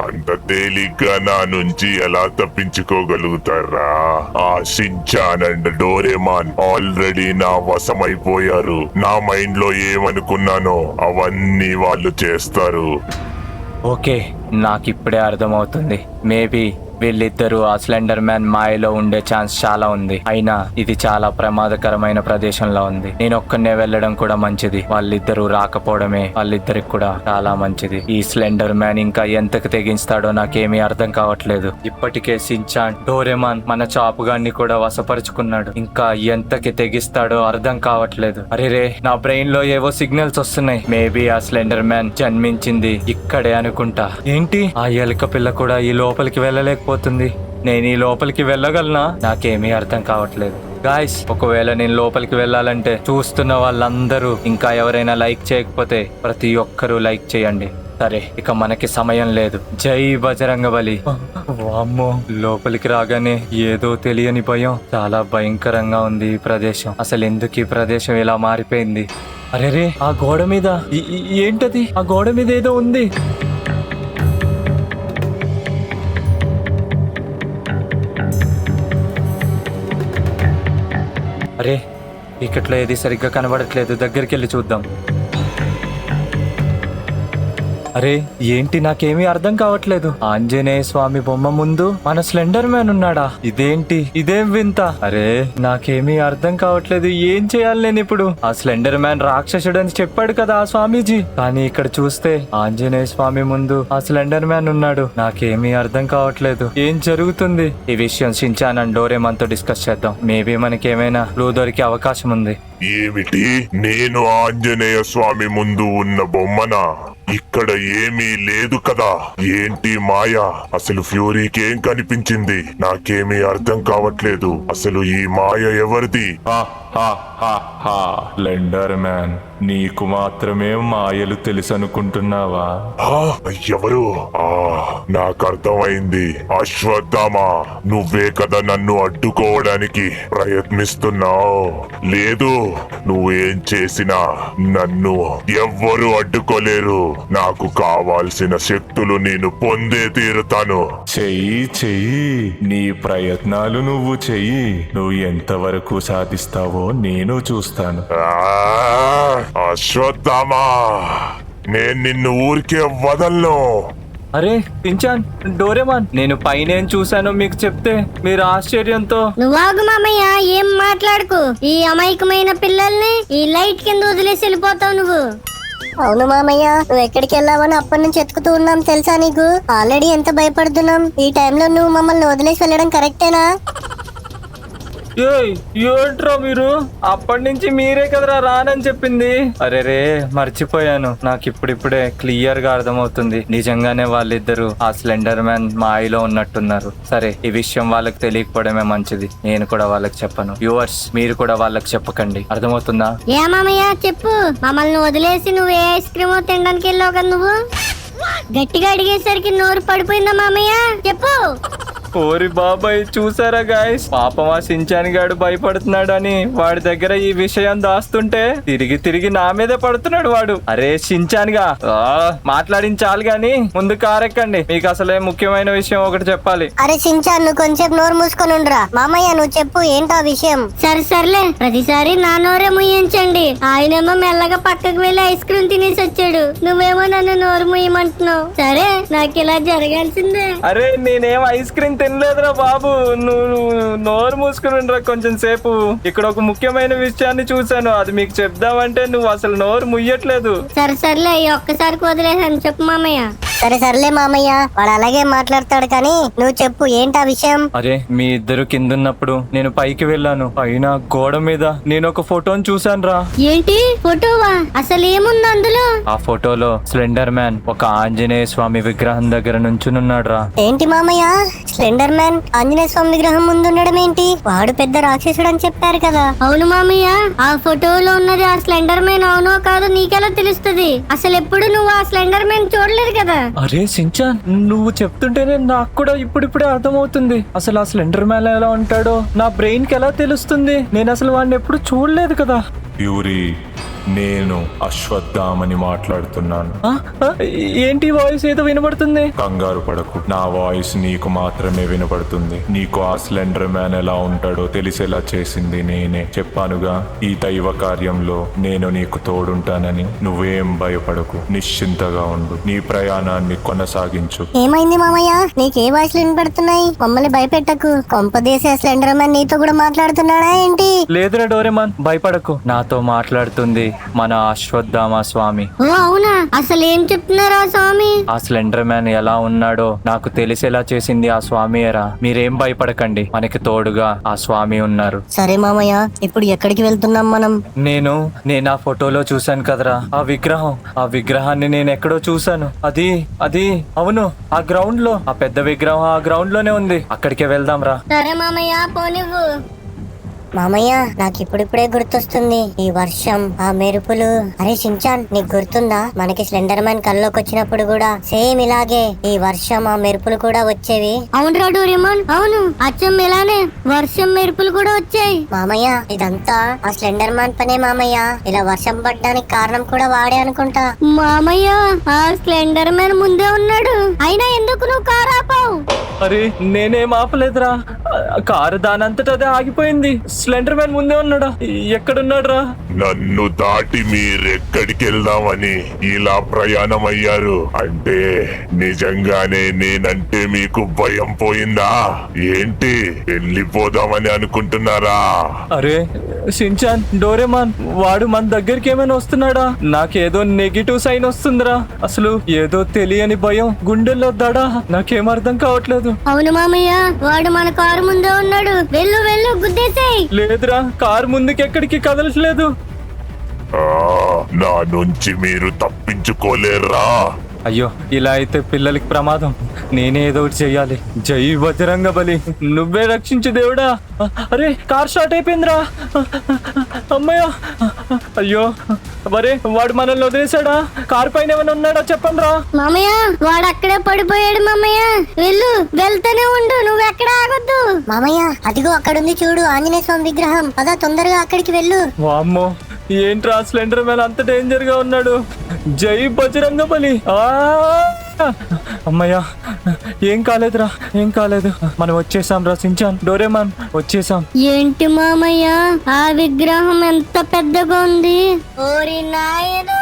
అంత తేలిగ్గా నా నుంచి ఎలా తప్పించుకోగలుగుతారా? ఆ షిన్చాన్ అండ్ డోరేమాన్ ఆల్రెడీ నా వశమైపోయారు. నా మైండ్ లో ఏమనుకున్నానో అవన్నీ వాళ్ళు చేస్తారు. ఓకే, నాకిప్పుడే అర్థమవుతుంది. మేబీ వీళ్ళిద్దరూ ఆ స్లెండర్ మ్యాన్ మాయలో ఉండే ఛాన్స్ చాలా ఉంది. అయినా ఇది చాలా ప్రమాదకరమైన ప్రదేశంలో ఉంది. నేను ఒక్కనే వెళ్ళడం కూడా మంచిది. వాళ్ళిద్దరూ రాకపోవడమే వాళ్ళిద్దరికి కూడా చాలా మంచిది. ఈ స్లెండర్ మ్యాన్ ఇంకా ఎంతకు తెగింస్తాడో నాకేమీ అర్థం కావట్లేదు. ఇప్పటికే షిన్చాన్, డోరేమాన్ మన చాపుగాన్ని కూడా వశపరుచుకున్నాడు. ఇంకా ఎంతకి తెగిస్తాడో అర్థం కావట్లేదు. అరే నా బ్రెయిన్ లో ఏవో సిగ్నల్స్ వస్తున్నాయి. మేబీ ఆ స్లెండర్ మ్యాన్ జన్మించింది ఇక్కడే అనుకుంటా. ఏంటి, ఆ ఎలుక పిల్ల కూడా ఈ లోపలికి వెళ్ళలేకపోతుంది. నేను ఈ లోపలికి వెళ్ళగలనా? నాకేమీ అర్థం కావట్లేదు. గాయ్స్, ఒకవేళ నేను లోపలికి వెళ్ళాలంటే చూస్తున్న వాళ్ళందరూ ఇంకా ఎవరైనా లైక్ చేయకపోతే ప్రతి ఒక్కరూ లైక్ చేయండి. సరే, ఇక మనకి సమయం లేదు. జై బజరంగబలి. వామ్మో, లోపలికి రాగానే ఏదో తెలియని భయం. చాలా భయంకరంగా ఉంది ఈ ప్రదేశం. అసలు ఎందుకు ఈ ప్రదేశం ఇలా మారిపోయింది? అరే ఆ గోడ మీద ఏంటది? ఆ గోడ మీద ఏదో ఉంది. అరే, ఇక్కట్లో ఏది సరిగ్గా కనబడట్లేదు. దగ్గరికి వెళ్ళి చూద్దాం. అరే ఏంటి, నాకేమీ అర్థం కావట్లేదు. ఆంజనేయ స్వామి బొమ్మ ముందు మన స్లెండర్ మ్యాన్ ఉన్నాడా? ఇదేంటి, ఇదేం వింత. అరే నాకేమీ అర్థం కావట్లేదు. ఏం చేయాలి నేను ఇప్పుడు? ఆ స్లెండర్ మ్యాన్ రాక్షసుడు అని చెప్పాడు కదా ఆ స్వామీజీ, కానీ ఇక్కడ చూస్తే ఆంజనేయ స్వామి ముందు ఆ స్లెండర్ మ్యాన్ ఉన్నాడు. నాకేమీ అర్థం కావట్లేదు. ఏం జరుగుతుంది? ఈ విషయం షిన్చాన్ అండ్ డోరేమాన్ తో డిస్కస్ చేద్దాం. మేబీ మనకి ఏమైనా క్లూ దొరికే అవకాశం ఉంది. ఏమిటి? నేను ఆంజనేయ స్వామి ముందు ఉన్న బొమ్మనా? ఇక్కడ ఏమీ లేదు కదా. ఏంటి మాయ? అసలు ఫ్యూరీకి ఏం కనిపించింది? నాకేమీ అర్థం కావట్లేదు. అసలు ఈ మాయ ఎవరిది? లెండర్ మ్యాన్, నీకు మాత్రమే మాయలు తెలుసు అనుకుంటున్నావా? ఎవరు? నాకు అర్థమైంది. అశ్వత్థామా, నువ్వే కదా నన్ను అడ్డుకోవడానికి ప్రయత్నిస్తున్నావు. లేదు, నువ్వేం చేసినా నన్ను ఎవ్వరూ అడ్డుకోలేరు. నాకు కావాల్సిన శక్తులు నేను పొందే తీరుతాను. చెయ్యి, నీ ప్రయత్నాలు నువ్వు చెయ్యి. నువ్వు ఎంతవరకు సాధిస్తావో నేను చూస్తాను. అశ్వత్థామా, నేను నిన్ను ఊరికే వదలను. అరే షిన్చాన్, డోరేమాన్, నేను పైన చూశాను మీకు చెప్తే మీరు ఆశ్చర్యంతో. నువ్వాగు మామయ్య, ఏం మాట్లాడుకు. ఈ అమాయకమైన పిల్లల్ని ఈ లైట్ కింద వదిలేసి వెళ్ళిపోతావు నువ్వు. అవును మామయ్య, నువ్వు ఎక్కడికి వెళ్ళావని అప్పటి నుంచి ఎత్తుకుతూ ఉన్నాం తెలుసా నీకు? ఆల్రెడీ ఎంత భయపడుతున్నాం. ఈ టైంలో నువ్వు మమ్మల్ని వదిలేసి వెళ్ళడం కరెక్టేనా? ఏంట్రా మీరు? అప్పటి నుంచి మీరే కదరా రానని చెప్పింది. అరే మర్చిపోయాను. నాకు ఇప్పుడిప్పుడే క్లియర్ గా అర్థమవుతుంది. నిజంగానే వాళ్ళిద్దరూ ఆ స్లెండర్ మ్యాన్ మాయలో ఉన్నట్టున్నారు. సరే, ఈ విషయం వాళ్ళకి తెలియకపోవడమే మంచిది. నేను కూడా వాళ్ళకి చెప్పను. వ్యూవర్స్, మీరు కూడా వాళ్ళకి చెప్పకండి. అర్థమవుతుందా? ఏ మామయ్య చెప్పు. మమ్మల్ని వదిలేసి నువ్వు ఏ ఐస్ క్రీమ్ తినడానికి వెళ్ళావు కదా నువ్వు? గట్టిగా అడిగేసరికి నోరు పడిపోయిందా మామయ్య? చెప్పు. ఓరి బాబాయ్, చూసారా గాయస్, పాపం ఆ షిన్చాన్ గాడు భయపడుతున్నాడని వాడి దగ్గర ఈ విషయం దాస్తుంటే తిరిగి నా మీదే పడుతున్నాడు వాడు. అరే షిన్చాన్ గా మాట్లాడించాలి గాని ముందు కారెక్కండి. మీకు అసలే ముఖ్యమైన విషయం ఒకటి చెప్పాలి. అరే షిన్చాన్, నువ్వు కొంచెం నోరు మూసుకొని ఉండరా. మామయ్య నువ్వు చెప్పు, ఏంటో విషయం. సర్లే, ప్రతిసారి నా నోరే ముయ్యించండి. ఆయనేమో మెల్లగా పక్కకు వెళ్లి ఐస్ క్రీమ్ తినేసి వచ్చాడు. నువ్వేమో నన్ను నోరు ముయ్యమంటున్నావు. సరే, నాకు ఇలా జరగాల్సిందే. అరే నేనేం ఐస్ క్రీమ్ తినలేదురా బాబు. నువ్వు నోరు మూసుకుని కొంచెం సేపు. ఇక్కడ ఒక ముఖ్యమైన విషయాన్ని చూశాను, అది మీకు చెప్దామంటే నువ్వు అసలు నోరు ముయ్యట్లేదు. సర్లే ఈ ఒక్కసారికి వదిలేసాను, చెప్పు మామయ్య. సర్లే మామయ్య, వాడు అలాగే మాట్లాడతాడు కానీ నువ్వు చెప్పు ఏంటా విషయం. అరే మీ ఇద్దరు కిందున్నప్పుడు నేను పైకి వెళ్ళాను. పైన గోడ మీద నేను ఒక ఫోటోని చూశాను రా. ఏంటి ఫోటోవా? అసలు ఏముంది అందులో? ఆ ఫోటోలో స్లెండర్ మ్యాన్ ఒక ఆంజనేయ స్వామి విగ్రహం దగ్గర నుంచునున్నాడు రా. ఏంటి మామయ్య, స్లెండర్ మ్యాన్ ఆంజనేయ స్వామి విగ్రహం ముందు ఉండడం ఏంటి? వాడు పెద్ద రాక్షసుడు అని చెప్పారు కదా. అవును మామయ్య, ఆ ఫోటోలో ఉన్నది ఆ స్లెండర్ మ్యాన్ అవునో కాదో నీకెలా తెలుస్తుంది? అసలు ఎప్పుడు నువ్వు ఆ స్లెండర్ మ్యాన్ చూడలేదు కదా. అరే సించాన్, నువ్వు చెప్తుంటేనే నాకు కూడా ఇప్పుడిప్పుడే అర్థమవుతుంది. అసలు ఆ స్లెండర్ మ్యాన్ ఎలా ఉంటాడో నా బ్రెయిన్ కి ఎలా తెలుస్తుంది? నేను అసలు వాడిని ఎప్పుడు చూడలేదు కదా. ప్యూరీ, నేను అశ్వత్థామని మాట్లాడుతున్నాను. ఆ? ఆ? ఏంటి వాయిస్ ఏదో వినబడుతుంది? కంగారు పడకు, నా వాయిస్ నీకు మాత్రమే వినపడుతుంది. నీకు ఆ స్లెండర్ మ్యాన్ ఎలా ఉంటాడో తెలిసేలా చేసింది నేనే. చెప్పానుగా, ఈ దైవ కార్యంలో నేను నీకు తోడుంటానని. నువ్వేం భయపడకు, నిశ్చింతగా ఉండు. నీ ప్రయాణాన్ని కొనసాగించు. ఏమైంది మామయ్య, నీకే వాయిస్లు వినపడుతున్నాయి? మమ్మల్ని భయపెట్టకు. కొంపదేశే స్లెండర్ మ్యాన్ నీతో కూడా మాట్లాడుతున్నాడా ఏంటి? లేదురా డోరేమాన్, భయపడకు. నాతో మాట్లాడుతుంది మన అశ్వత్థామ స్వామి. ఓ అవునా? అసలు ఏం చెప్తున్నారా స్వామి? ఆ స్లెండర్ మ్యాన్ ఎలా ఉన్నాడో నాకు తెలిసేలా చేసింది ఆ స్వామియేరా. మీరేం భయపడకండి, మనకి తోడుగా ఆ స్వామి ఉన్నారు. సరే మామయ్య, ఇప్పుడు ఎక్కడికి వెళ్తున్నాం మనం? నేను ఆ ఫోటోలో చూశాను కదరా ఆ విగ్రహం. ఆ విగ్రహాన్ని నేను ఎక్కడో చూశాను. అది అవును, ఆ గ్రౌండ్ లో, ఆ పెద్ద విగ్రహం ఆ గ్రౌండ్ లోనే ఉంది. అక్కడికే వెళ్దాం రా. సరే మామయ్య, పోనివ్వు. మామయ్య, నాకు ఇప్పుడిప్పుడే గుర్తొస్తుంది ఈ వర్షం, ఆ మెరుపులు. అరే షించాన్, నీకు గుర్తుందా మనకి స్లెండర్ మ్యాన్ కల్లోకి వచ్చినప్పుడు కూడా సేమ్ ఇలాగే ఈ వర్షం ఆ మెరుపులు కూడా వచ్చేవి? అవును డోరేమాన్, అవును, అచ్చం ఇలానే వర్షం మెరుపులు కూడా వచ్చాయి. మామయ్య, ఇదంతా ఆ స్లెండర్ మ్యాన్ పనే మామయ్య. ఇలా వర్షం పడ్డానికి కారణం కూడా వాడే అనుకుంటా. మామయ్య, ఆ స్లెండర్ మ్యాన్ ముందే ఉన్నాడు, అయినా ఎందుకు నువ్వు కారు ఆపావు? అరే నేనేం ఆపలేదురా, కారు దానంతట అదే ఆగిపోయింది. స్లెండర్ మ్యాన్ ముందే ఉన్నాడా? ఎక్కడున్నాడు రా? నన్ను దాటి మీరెక్కడికి వెళ్దామని ఇలా ప్రయాణం అయ్యారు అంటే నిజంగానే నేనంటే మీకు భయం పోయిందా ఏంటి? వెళ్ళిపోదామని అనుకుంటున్నారా? అరే షించాన్, డోరేమాన్, వాడు మన దగ్గరికి ఏమైనా వస్తున్నాడా? నాకేదో నెగిటివ్ సైన్ వస్తుందిరా. అసలు ఏదో తెలియని భయం గుండెల్లో దడా, నాకేం అర్థం కావట్లేదు. అవును మామయ్య, వాడు మన కారు ముందే ఉన్నాడు. వెళ్ళు వెళ్ళు, గుద్దేసేయ్. లేదురా, కారు ముందుకెక్కడికి కదలట్లేదు. నా నుంచి మీరు తప్పించుకోలేరా? అయ్యో, ఇలా అయితే పిల్లలకి ప్రమాదం. నేనే ఏదో ఒకటి చెయ్యాలి. జై బజరంగ బలి, నువ్వే రక్షించు దేవుడా. అరే కార్ స్టార్ట్ అయిపోయిందిరా. అమ్మయ్య, అయ్యో మరే వాడు మనల్ని వదిలేశాడా? కారు పైన ఏమైనా ఉన్నాడా చెప్పండి రా. మామయ్య, వాడు అక్కడే పడిపోయాడు మామయ్య. వెళ్ళు, వెళ్తూనే ఉండు, నువ్వు ఎక్కడ ఆగొద్దు. మామయ్య, అదిగో అక్కడుంది చూడు ఆంజనేయ స్వామి విగ్రహం. పద తొందరగా అక్కడికి వెళ్ళు. వామ్మో, ఏంట్రా స్లెండర్ మ్యాన్ అంత డేంజర్ గా ఉన్నాడు. జై బజరంగ బలి. అమ్మయ్యా, ఏం కాలేదురా, ఏం కాలేదు. మనం వచ్చేసాం రా సించాన్, డోరేమాన్, వచ్చేసాం. ఏంటి మామయ్య, ఆ విగ్రహం ఎంత పెద్దగా ఉంది? ఓరి నాయనో.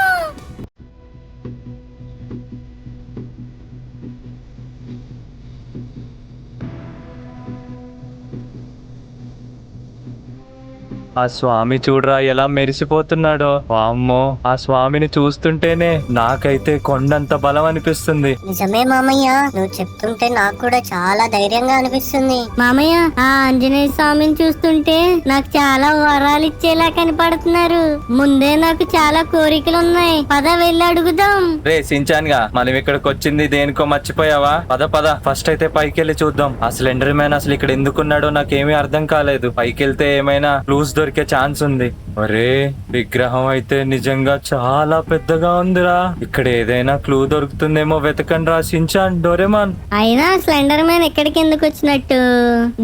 ఆ స్వామి చూడరా ఎలా మెరిసిపోతున్నాడో. వామ్మో, ఆ స్వామిని చూస్తుంటేనే నాకైతే కొండంత బలం అనిపిస్తుంది. నిజమే మామయ్య, నువ్వు చెప్తుంటే నాకు కూడా చాలా ధైర్యంగా అనిపిస్తుంది. మామయ్య, ఆ ఆంజనేయ స్వామిని చూస్తుంటే నాకు చాలా వరాలు ఇచ్చేలా కనపడుతున్నారు. ముందే నాకు చాలా కోరికలు ఉన్నాయి. పద వెళ్ళి అడుగుదాం. రే సించాన్ గా, మనం ఇక్కడికి వచ్చింది దేనికో మర్చిపోయావా? పద ఫస్ట్ అయితే పైకి వెళ్ళి చూద్దాం. ఆ స్లెండర్ మ్యాన్ అసలు ఇక్కడ ఎందుకున్నాడో నాకేమీ అర్థం కాలేదు. పైకి వెళ్తే ఏమైనా క్లూస్ దొరికే ఛాన్స్ ఉంది. అరే విగ్రహం అయితే నిజంగా చాలా పెద్దగా ఉందిరా. ఇక్కడ ఏదైనా క్లూ దొరుకుతుందేమో వెతకండి రా సించాన్, డోరేమాన్. అయినా స్లెండర్ మ్యాన్ ఎక్కడికి ఎందుకు వచ్చినట్టు?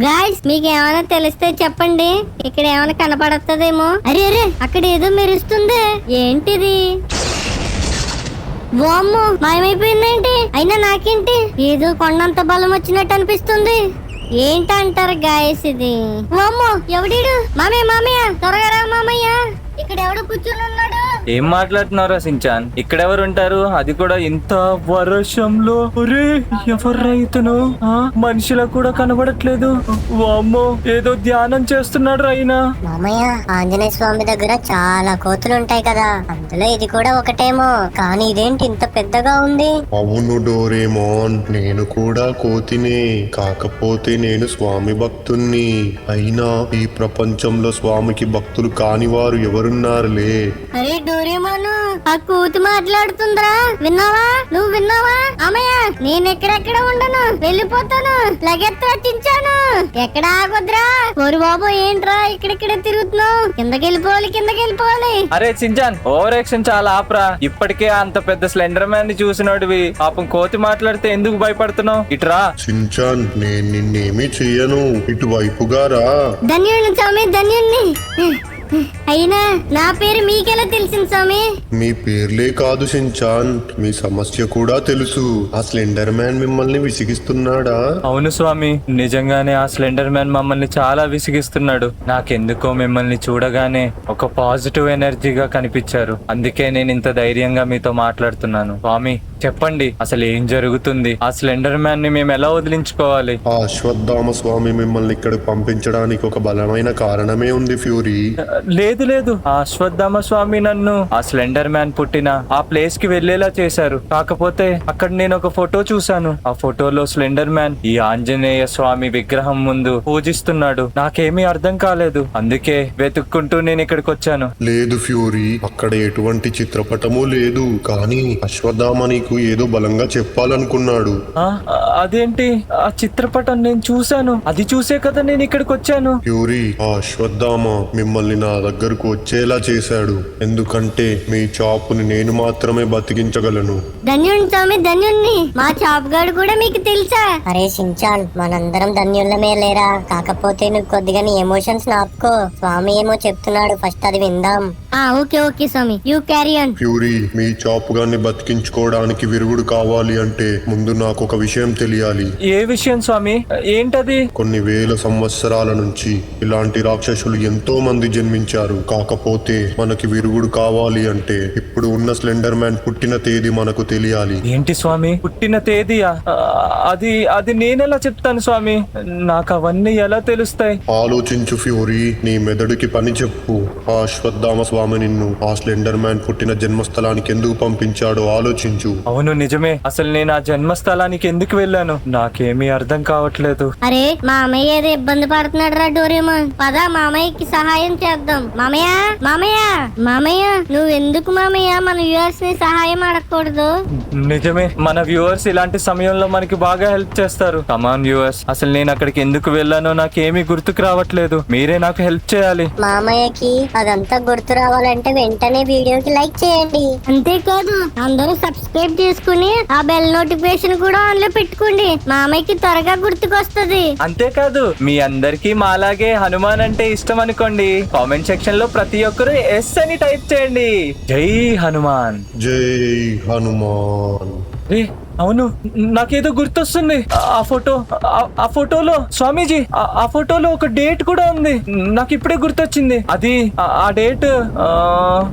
గాయ్స్, మీకు ఏమైనా తెలిస్తే చెప్పండి. ఇక్కడ ఏమైనా కనపడుతుందేమో. అరే అరే, అక్కడ ఏదో మెరుస్తుంది. ఏంటిది? వామ్మో, మాయమైపోయిందేంటి? అయినా నాకేంటి ఏదో కొండంత బలం వచ్చినట్టు అనిపిస్తుంది. ఏంటంటారు గాయస్ ఇది? వామ్మో, ఎవడీడు? మామయ్య త్వరగా రా మామయ్య, ఇక్కడ ఎవడు కూర్చుని ఉన్నాడు? ఏం మాట్లాడుతున్నారా సించాన్? ఇక్కడెవరు ఉంటారు, అది కూడా ఇంత వర్షంలో? ఒరే ఎవర్రా ఇతను? మనిషిలా కూడా కనబడట్లేదు. వామ్మో, ఏదో ధ్యానం చేస్తున్నాడు రైనా. మామయ్య, ఆంజనేయ స్వామి దగ్గర చాలా కోతులు ఉంటాయి కదా, అందులో ఇది కూడా ఒకటేమో. కానీ ఇదేంటి ఇంత పెద్దగా ఉంది? అవును డోరేమోన్, నేను కూడా కోతినే, కాకపోతే నేను స్వామి భక్తుణ్ణి. అయినా ఈ ప్రపంచంలో స్వామికి భక్తులు కాని వారు ఎవరున్నారులే. అరే డోరేమోను, ఆ కూతు మాట్లాడుతుందిరా, విన్నావా? నువ్వు విన్నావా? అమ్మయ్య, నేను ఎక్కడెక్కడ ఉండను, వెళ్ళిపోతాను. లగెత్తా చించాను, ఎక్కడ ఆగొద్దురా. ఓరు బాబు, ఏంట్రా ఇక్కడిక్కడ తిరుగుతున్నావు? కిందకెళ్ళిపోవాలి. అరే సించాన్, ఓవర్ యాక్షన్ చాలా ఆపరా. ఇప్పటికే అంత పెద్ద స్లెండర్ మ్యాన్ ని చూసినోడివి, పాపం కోతి మాట్లాడితే ఎందుకు భయపడుతున్నావు? ఇట్రా. సించాన్, నేను నిన్నేమీ చెయ్యను, ఇటువైపుగా రా. ధన్యుడిని స్వామి, ధన్యుడిని. అయినా నా పేరు మీకెలా తెలిసింది స్వామి? మీ పేర్లే కాదు సించాన్, మీ సమస్య కూడా తెలుసు. ఆ స్లెండర్ మ్యాన్ మిమ్మల్ని విసిగిస్తున్నాడా? అవును స్వామి, నిజంగానే ఆ స్లెండర్ మ్యాన్ మమ్మల్ని చాలా విసిగిస్తున్నాడు. నాకెందుకో మిమ్మల్ని చూడగానే ఒక పాజిటివ్ ఎనర్జీగా కనిపించారు. అందుకే నేను ఇంత ధైర్యంగా మీతో మాట్లాడుతున్నాను. స్వామి చెప్పండి, అసలు ఏం జరుగుతుంది? ఆ స్లెండర్ మ్యాన్ ని మేము ఎలా వదిలించుకోవాలి? ఆ అశ్వత్థామ స్వామి మిమ్మల్ని ఇక్కడికి పంపించడానికి ఒక బలమైన కారణమే ఉంది ఫ్యూరీ. లేదు, ఆ అశ్వత్థామ స్వామి నన్ను ఆ స్లెండర్ మ్యాన్ పుట్టిన ఆ ప్లేస్ కి వెళ్లేలా చేశారు. కాకపోతే అక్కడ నేను ఒక ఫోటో చూశాను. ఆ ఫోటోలో స్లెండర్ మ్యాన్ ఈ ఆంజనేయ స్వామి విగ్రహం ముందు పూజిస్తున్నాడు. నాకేమీ అర్థం కాలేదు, అందుకే వెతుక్కుంటూ నేను ఇక్కడికి వచ్చాను. లేదు ఫ్యూరీ, అక్కడ ఎటువంటి చిత్రపటము లేదు. కానీ అశ్వత్థామ నీకు ఏదో బలంగా చెప్పాలనుకున్నాడు. అదేంటి? ఆ చిత్రపటం నేను చూశాను, అది చూసే కదా నేను ఇక్కడికి వచ్చాను. ఫ్యూరీ, ఆ అశ్వత్థామ మిమ్మల్ని నా దగ్గరకు వచ్చేలా చేశాడు. ఎందుకంటే మీ చాపుని నేను మాత్రమే బతికించగలను. ధన్యుడిని స్వామి, ధన్యుడిని. మా చాప్ గాడు కూడా మీకు తెలుసా? అరే షించాన్, మనందరం ధన్యులమే లేరా? కాకపోతే నువ్వు కొద్దిగా నీ ఎమోషన్స్ నాపుకో. స్వామి ఏమో చెప్తున్నాడు, ఫస్ట్ అది విందాం. ఓకే స్వామి, యూ క్యారీ ఆన్. ఫ్యూరీ, మీ చాపుగాన్ని బతికించుకోవడానికి విరుగుడు కావాలి అంటే ముందు నాకు ఒక విషయం తెలియాలి. ఏ విషయం స్వామి? ఏంటది? కొన్ని వేల సంవత్సరాల నుంచి ఇలాంటి రాక్షసులు ఎంతో మంది జన్మించారు. కాకపోతే మనకి విరుగుడు కావాలి అంటే ఇప్పుడు ఉన్న స్లెండర్ మ్యాన్ పుట్టిన తేదీ మనకు తెలియాలి. ఏంటి స్వామి, పుట్టిన తేదీయా? అది నేనెలా చెప్తాను స్వామి? నాకు అవన్నీ ఎలా తెలుస్తాయి? ఆలోచించు ఫ్యూరీ, నీ మెదడుకి పని చెప్పు. ఆ అశ్వత్థామ స్వామి నిన్ను ఆ స్లెండర్ మ్యాన్ పుట్టిన జన్మస్థలానికి ఎందుకు పంపించాడో ఆలోచించు. అవును నిజమే, అసలు నేను ఆ జన్మస్థలానికి ఎందుకు వెళ్ళాను నాకేమీ అర్థం కావట్లేదు. అరే మామయ్య ఏదో ఇబ్బంది పడుతున్నాడు రా డోరేమోన్, పద మామయ్యకి సహాయం చేద్దాం. మామయ్య నువ్వు ఎందుకు మామయ్య మన వ్యూవర్స్ ని సహాయం అడగకూడదు? నిజమే, మన వ్యూవర్స్ ఇలాంటి సమయంలో మనకి బాగా హెల్ప్ చేస్తారు. కమాన్ వ్యూవర్స్, అసలు నేను అక్కడికి ఎందుకు వెళ్ళానో నాకేమీ గుర్తుకు రావట్లేదు. మీరే నాకు హెల్ప్ చేయాలి. మామయ్యకి అదంతా గుర్తు రావాలంటే వెంటనే వీడియోకి లైక్ చేయండి. అంతేకాదు అందరూ సబ్స్క్రైబ్ చేసుకుని ఆ బెల్ నోటిఫికేషన్ కూడా ఆన్ లో పెట్టుకోండి. మామయ్యకి త్వరగా గుర్తుకొస్తది. అంతేకాదు మీ అందరికీ మాలాగే హనుమాన్ అంటే ఇష్టం అనుకోండి, కామెంట్ సెక్షన్ లో ప్రతి ఒక్కరు ఎస్ అని టైప్ చేయండి. జై హనుమాన్. జై హనుమాన్. అవును, నాకేదో గుర్తొస్తుంది. ఆ ఫోటోలో స్వామీజీ, ఆ ఫోటోలో ఒక డేట్ కూడా ఉంది. నాకు ఇప్పుడే గుర్తొచ్చింది. అది ఆ డేట్,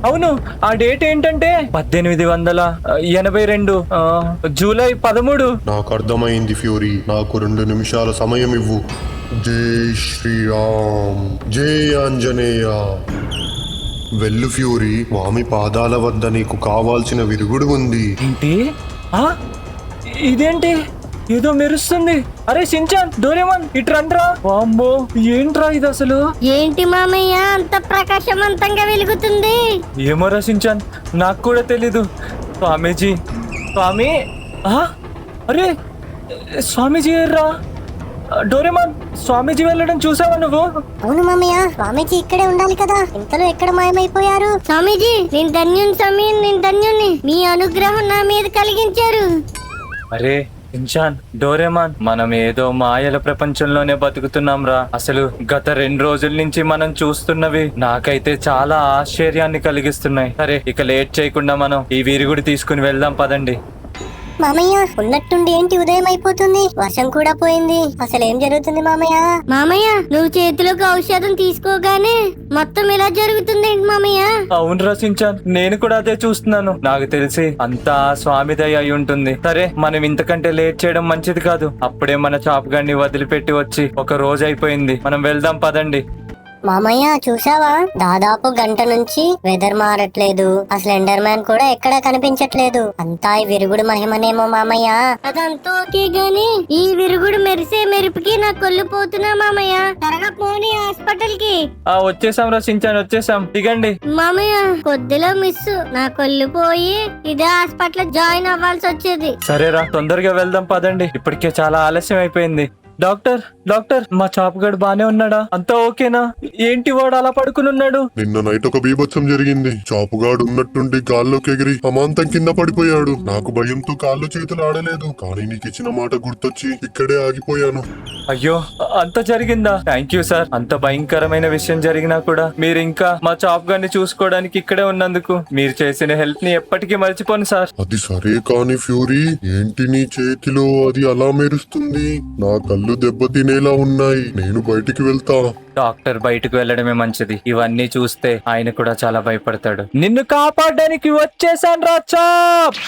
అవును ఆ డేట్ ఏంటంటే 1882 జూలై 13. నాకు అర్థమైంది ఫ్యూరీ, నాకు 2 నిమిషాల సమయం ఇవ్వు. జై శ్రీరామ్, జై ఆంజనేయ. వెళ్ళు ఫ్యూరీ, స్వామి పాదాల వద్ద నీకు కావాల్సిన విరుగుడు ఉంది. ఏంటి? ఇదేంటి? ఏదో మెరుస్తుంది. అరే షించాన్, డోరేమోన్ ఇటు రండ్రా. వామ్మో, ఏంట్రా ఇది అసలు? ఏంటి మామయ్య అంత ప్రకాశవంతంగా వెలుగుతుంది? ఏమోరా షించాన్, నాకు కూడా తెలీదు. స్వామి అరే స్వామీజీ రా. డోరేమోన్, స్వామీజీ వెళ్ళడం చూసావా నువ్వు? అవును మామయ్య, స్వామీజీ ఇక్కడే ఉండాలి కదా, ఇంతలో ఎక్కడ మాయమైపోయారు? స్వామీజీ నేను ధన్యుని స్వామి, నేను ధన్యుని. మీ అనుగ్రహం నా మీద కలిగించారు. అరే షించాన్, డోరేమాన్, మనం ఏదో మాయల ప్రపంచంలోనే బతుకుతున్నాం రా. అసలు గత 2 రోజుల నుంచి మనం చూస్తున్నవి నాకైతే చాలా ఆశ్చర్యాన్ని కలిగిస్తున్నాయి. సరే, ఇక లేట్ చేయకుండా మనం ఈ విరుగుడు తీసుకుని వెళ్దాం పదండి. మామయ్య ఉన్నట్టుండి ఏంటి ఉదయం అయిపోతుంది, వర్షం కూడా పోయింది, అసలు ఏం జరుగుతుంది మామయ్య? మామయ్య నువ్వు చేతిలోకి ఔషధం తీసుకోగానే మొత్తం ఇలా జరుగుతుంది మామయ్య. అవును రచించాను, నేను కూడా అదే చూస్తున్నాను. నాకు తెలిసి అంతా స్వామిదయ అయి ఉంటుంది. సరే, మనం ఇంతకంటే లేట్ చేయడం మంచిది కాదు. అప్పుడే మన చాప్ గాడిని వదిలిపెట్టి వచ్చి ఒక రోజు అయిపోయింది. మనం వెళ్దాం పదండి. మామయ్య చూసావా, దాదాపు గంట నుంచి వెదర్ మారట్లేదు, ఆ స్లెండర్ మ్యాన్ కూడా ఎక్కడా కనిపించట్లేదు. అంతా ఈ విరుగుడు మహిమనేమో మామయ్య. అదంతా ఓకే గాని ఈ విరుగుడు మెరిసే మెరుపుకి నా కొల్లు పోతున్నా మామయ్య. త్వరగా పోనీ హాస్పిటల్ కి. వచ్చేసాం రచించాను, వచ్చేసాం, దిగండి. మామయ్య కొద్దిలో మిస్, నా కొల్లు పోయి ఇదే హాస్పిటల్ జాయిన్ అవ్వాల్సి వచ్చేది. సరేరా, తొందరగా వెళ్దాం పదండి, ఇప్పటికే చాలా ఆలస్యం అయిపోయింది. డాక్టర్ డాక్టర్, మా చాపుగాడు బానే ఉన్నాడా? అంతా ఓకేనా? ఏంటి వాడు అలా పడుకుని ఉన్నాడు? నిన్న నైట్ ఒక బీభత్సం జరిగింది. చాపుగాడు ఉన్నట్టుండి గాల్లోకి ఎగిరి అమాంతం కింద పడిపోయాడు. నాకు భయంతో కాళ్ళు చేతులు ఆడలేదు, కానీ నీకు ఇచ్చిన మాట గుర్తొచ్చి ఇక్కడే ఆగిపోయాను. అయ్యో, అంత జరిగిందా? Thank you sir. అంత భయంకరమైన విషయం జరిగినా కూడా మీరు ఇంకా మా చాప్ గారిని చూసుకోవడానికి ఇక్కడే ఉన్నందుకు మీరు చేసిన హెల్ప్ ని ఎప్పటికీ మర్చిపోను సార్. అది సరే కాని ఫ్యూరీ, ఏంటి నీ చేతిలో అది అలా మెరుస్తుంది? నా కళ్ళు దెబ్బతినేలా ఉన్నాయి, నేను బయటికి వెళ్తా. డాక్టర్ బయటకు వెళ్ళడమే మంచిది. ఇవన్నీ చూస్తే ఆయన కూడా చాలా భయపడతాడు. నిన్ను కాపాడడానికి వచ్చేసాను రా చాప్.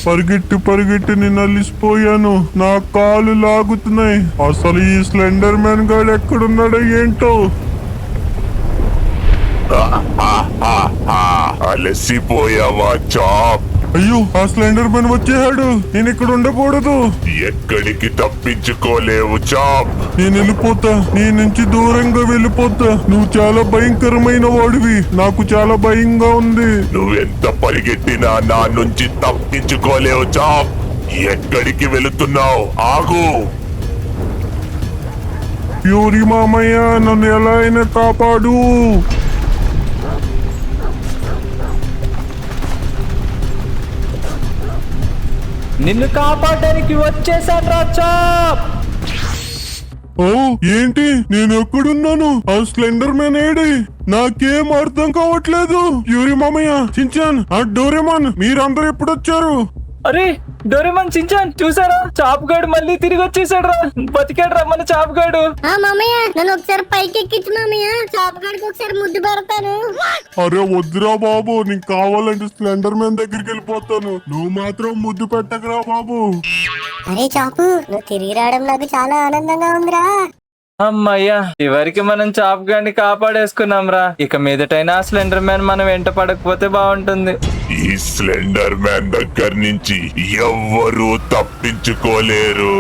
పరిగెట్టి నేను అలిసిపోయాను, నా కాలు లాగుతున్నాయి. అసలు ఈ స్లెండర్ మ్యాన్ గాడు ఎక్కడున్నాడో ఏంటో. అలసిపోయావా చాప్? అయ్యో, ఆ స్లెండర్ మ్యాన్ వచ్చేసాడు. నేను ఇక్కడ ఉండకూడదు. ఎక్కడికి తప్పించుకోలేవు చాప్. నేను వెళ్ళిపోతా, నీ నుంచి దూరంగా వెళ్ళిపోతా. నువ్వు చాలా భయంకరమైన వాడివి, నాకు చాలా భయంగా ఉంది. నువ్వెంత పరిగెట్టినా నా నుంచి తప్పించుకోలేవు చాప్. ఎక్కడికి వెళుతున్నావు? ఆగు. ఫ్యూరీ మామయ్య, నన్ను ఎలా అయినా కాపాడు. నిన్ను కాపాడడానికి వచ్చేసాను రా చాప్. ఓ ఏంటి, నేను ఎక్కడున్నాను? ఆ స్లెండర్ మ్యాన్ ఏడి? నాకేం అర్థం కావట్లేదు. ఫ్యూరీ మామయ్య, చించాన్, ఆ డోరేమాన్, మీరందరూ ఎప్పుడొచ్చారు? అరే డోరేమాన్, చించాన్, చూసారా? చాప్ గాడు మళ్ళీ తిరిగి వచ్చేసాడు రా. బతికాడు రా మన చాప్ గాడు. మామయ్య నన్ను ఒకసారి పైకి ఎక్కించు మామయ్య, చాప్ గాడికి ఒకసారి ముద్దు పెడతాను. అరే వద్దురా బాబు, నీకు కావాలంటే స్లెండర్ మ్యాన్ దగ్గరికి వెళ్ళిపోతాను. నువ్వు మాత్రం ముద్దు పెట్టకరా బాబు. అరే చాపు, నువ్వు తిరిగి రావడం నాకు చాలా ఆనందంగా ఉందిరా. అమ్మయ్యా, చివరికి మనం చాప్ గాడిని కాపాడేసుకున్నాం రా. ఇక మీదటైనా స్లెండర్ మ్యాన్ మనం వెంట పడకపోతే బాగుంటుంది. ఈ స్లెండర్ మ్యాన్ దగ్గర నుంచి ఎవ్వరూ తప్పించుకోలేరు.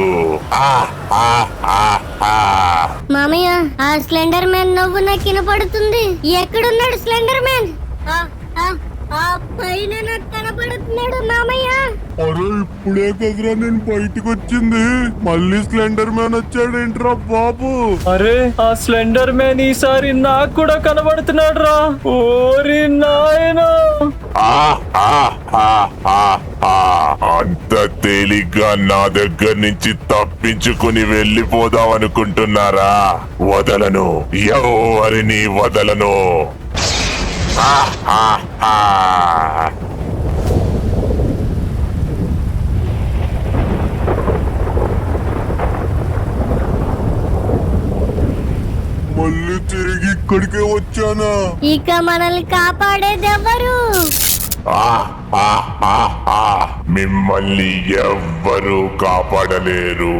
మామయ్య ఆ స్లెండర్ మ్యాన్ నవ్వు నాకు వినపడుతుంది. ఎక్కడున్నాడు స్లెండర్ మ్యాన్? ఆ పైన నాకు కనపడుతున్నాడు మామయ్య. అరే ఇప్పుడే కదరా నేను బయటికి వచ్చింది, మళ్ళీ స్లెండర్ మ్యాన్ వచ్చాడేంట్రా బాబు? అరే ఆ స్లెండర్ మ్యాన్ ఈసారి నాకు కూడా కనబడుతున్నాడు రా. ఓరి నాయనా, అంత తేలిగ్గా నా దగ్గర నుంచి తప్పించుకుని వెళ్ళిపోదాం అనుకుంటున్నారా? వదలను, ఎవరిని వదలను. మళ్ళీ తిరిగి ఇక్కడికే వచ్చానా? ఇక మనల్ని కాపాడేదెవరు? మిమ్మల్ని ఎవ్వరూ కాపాడలేరు.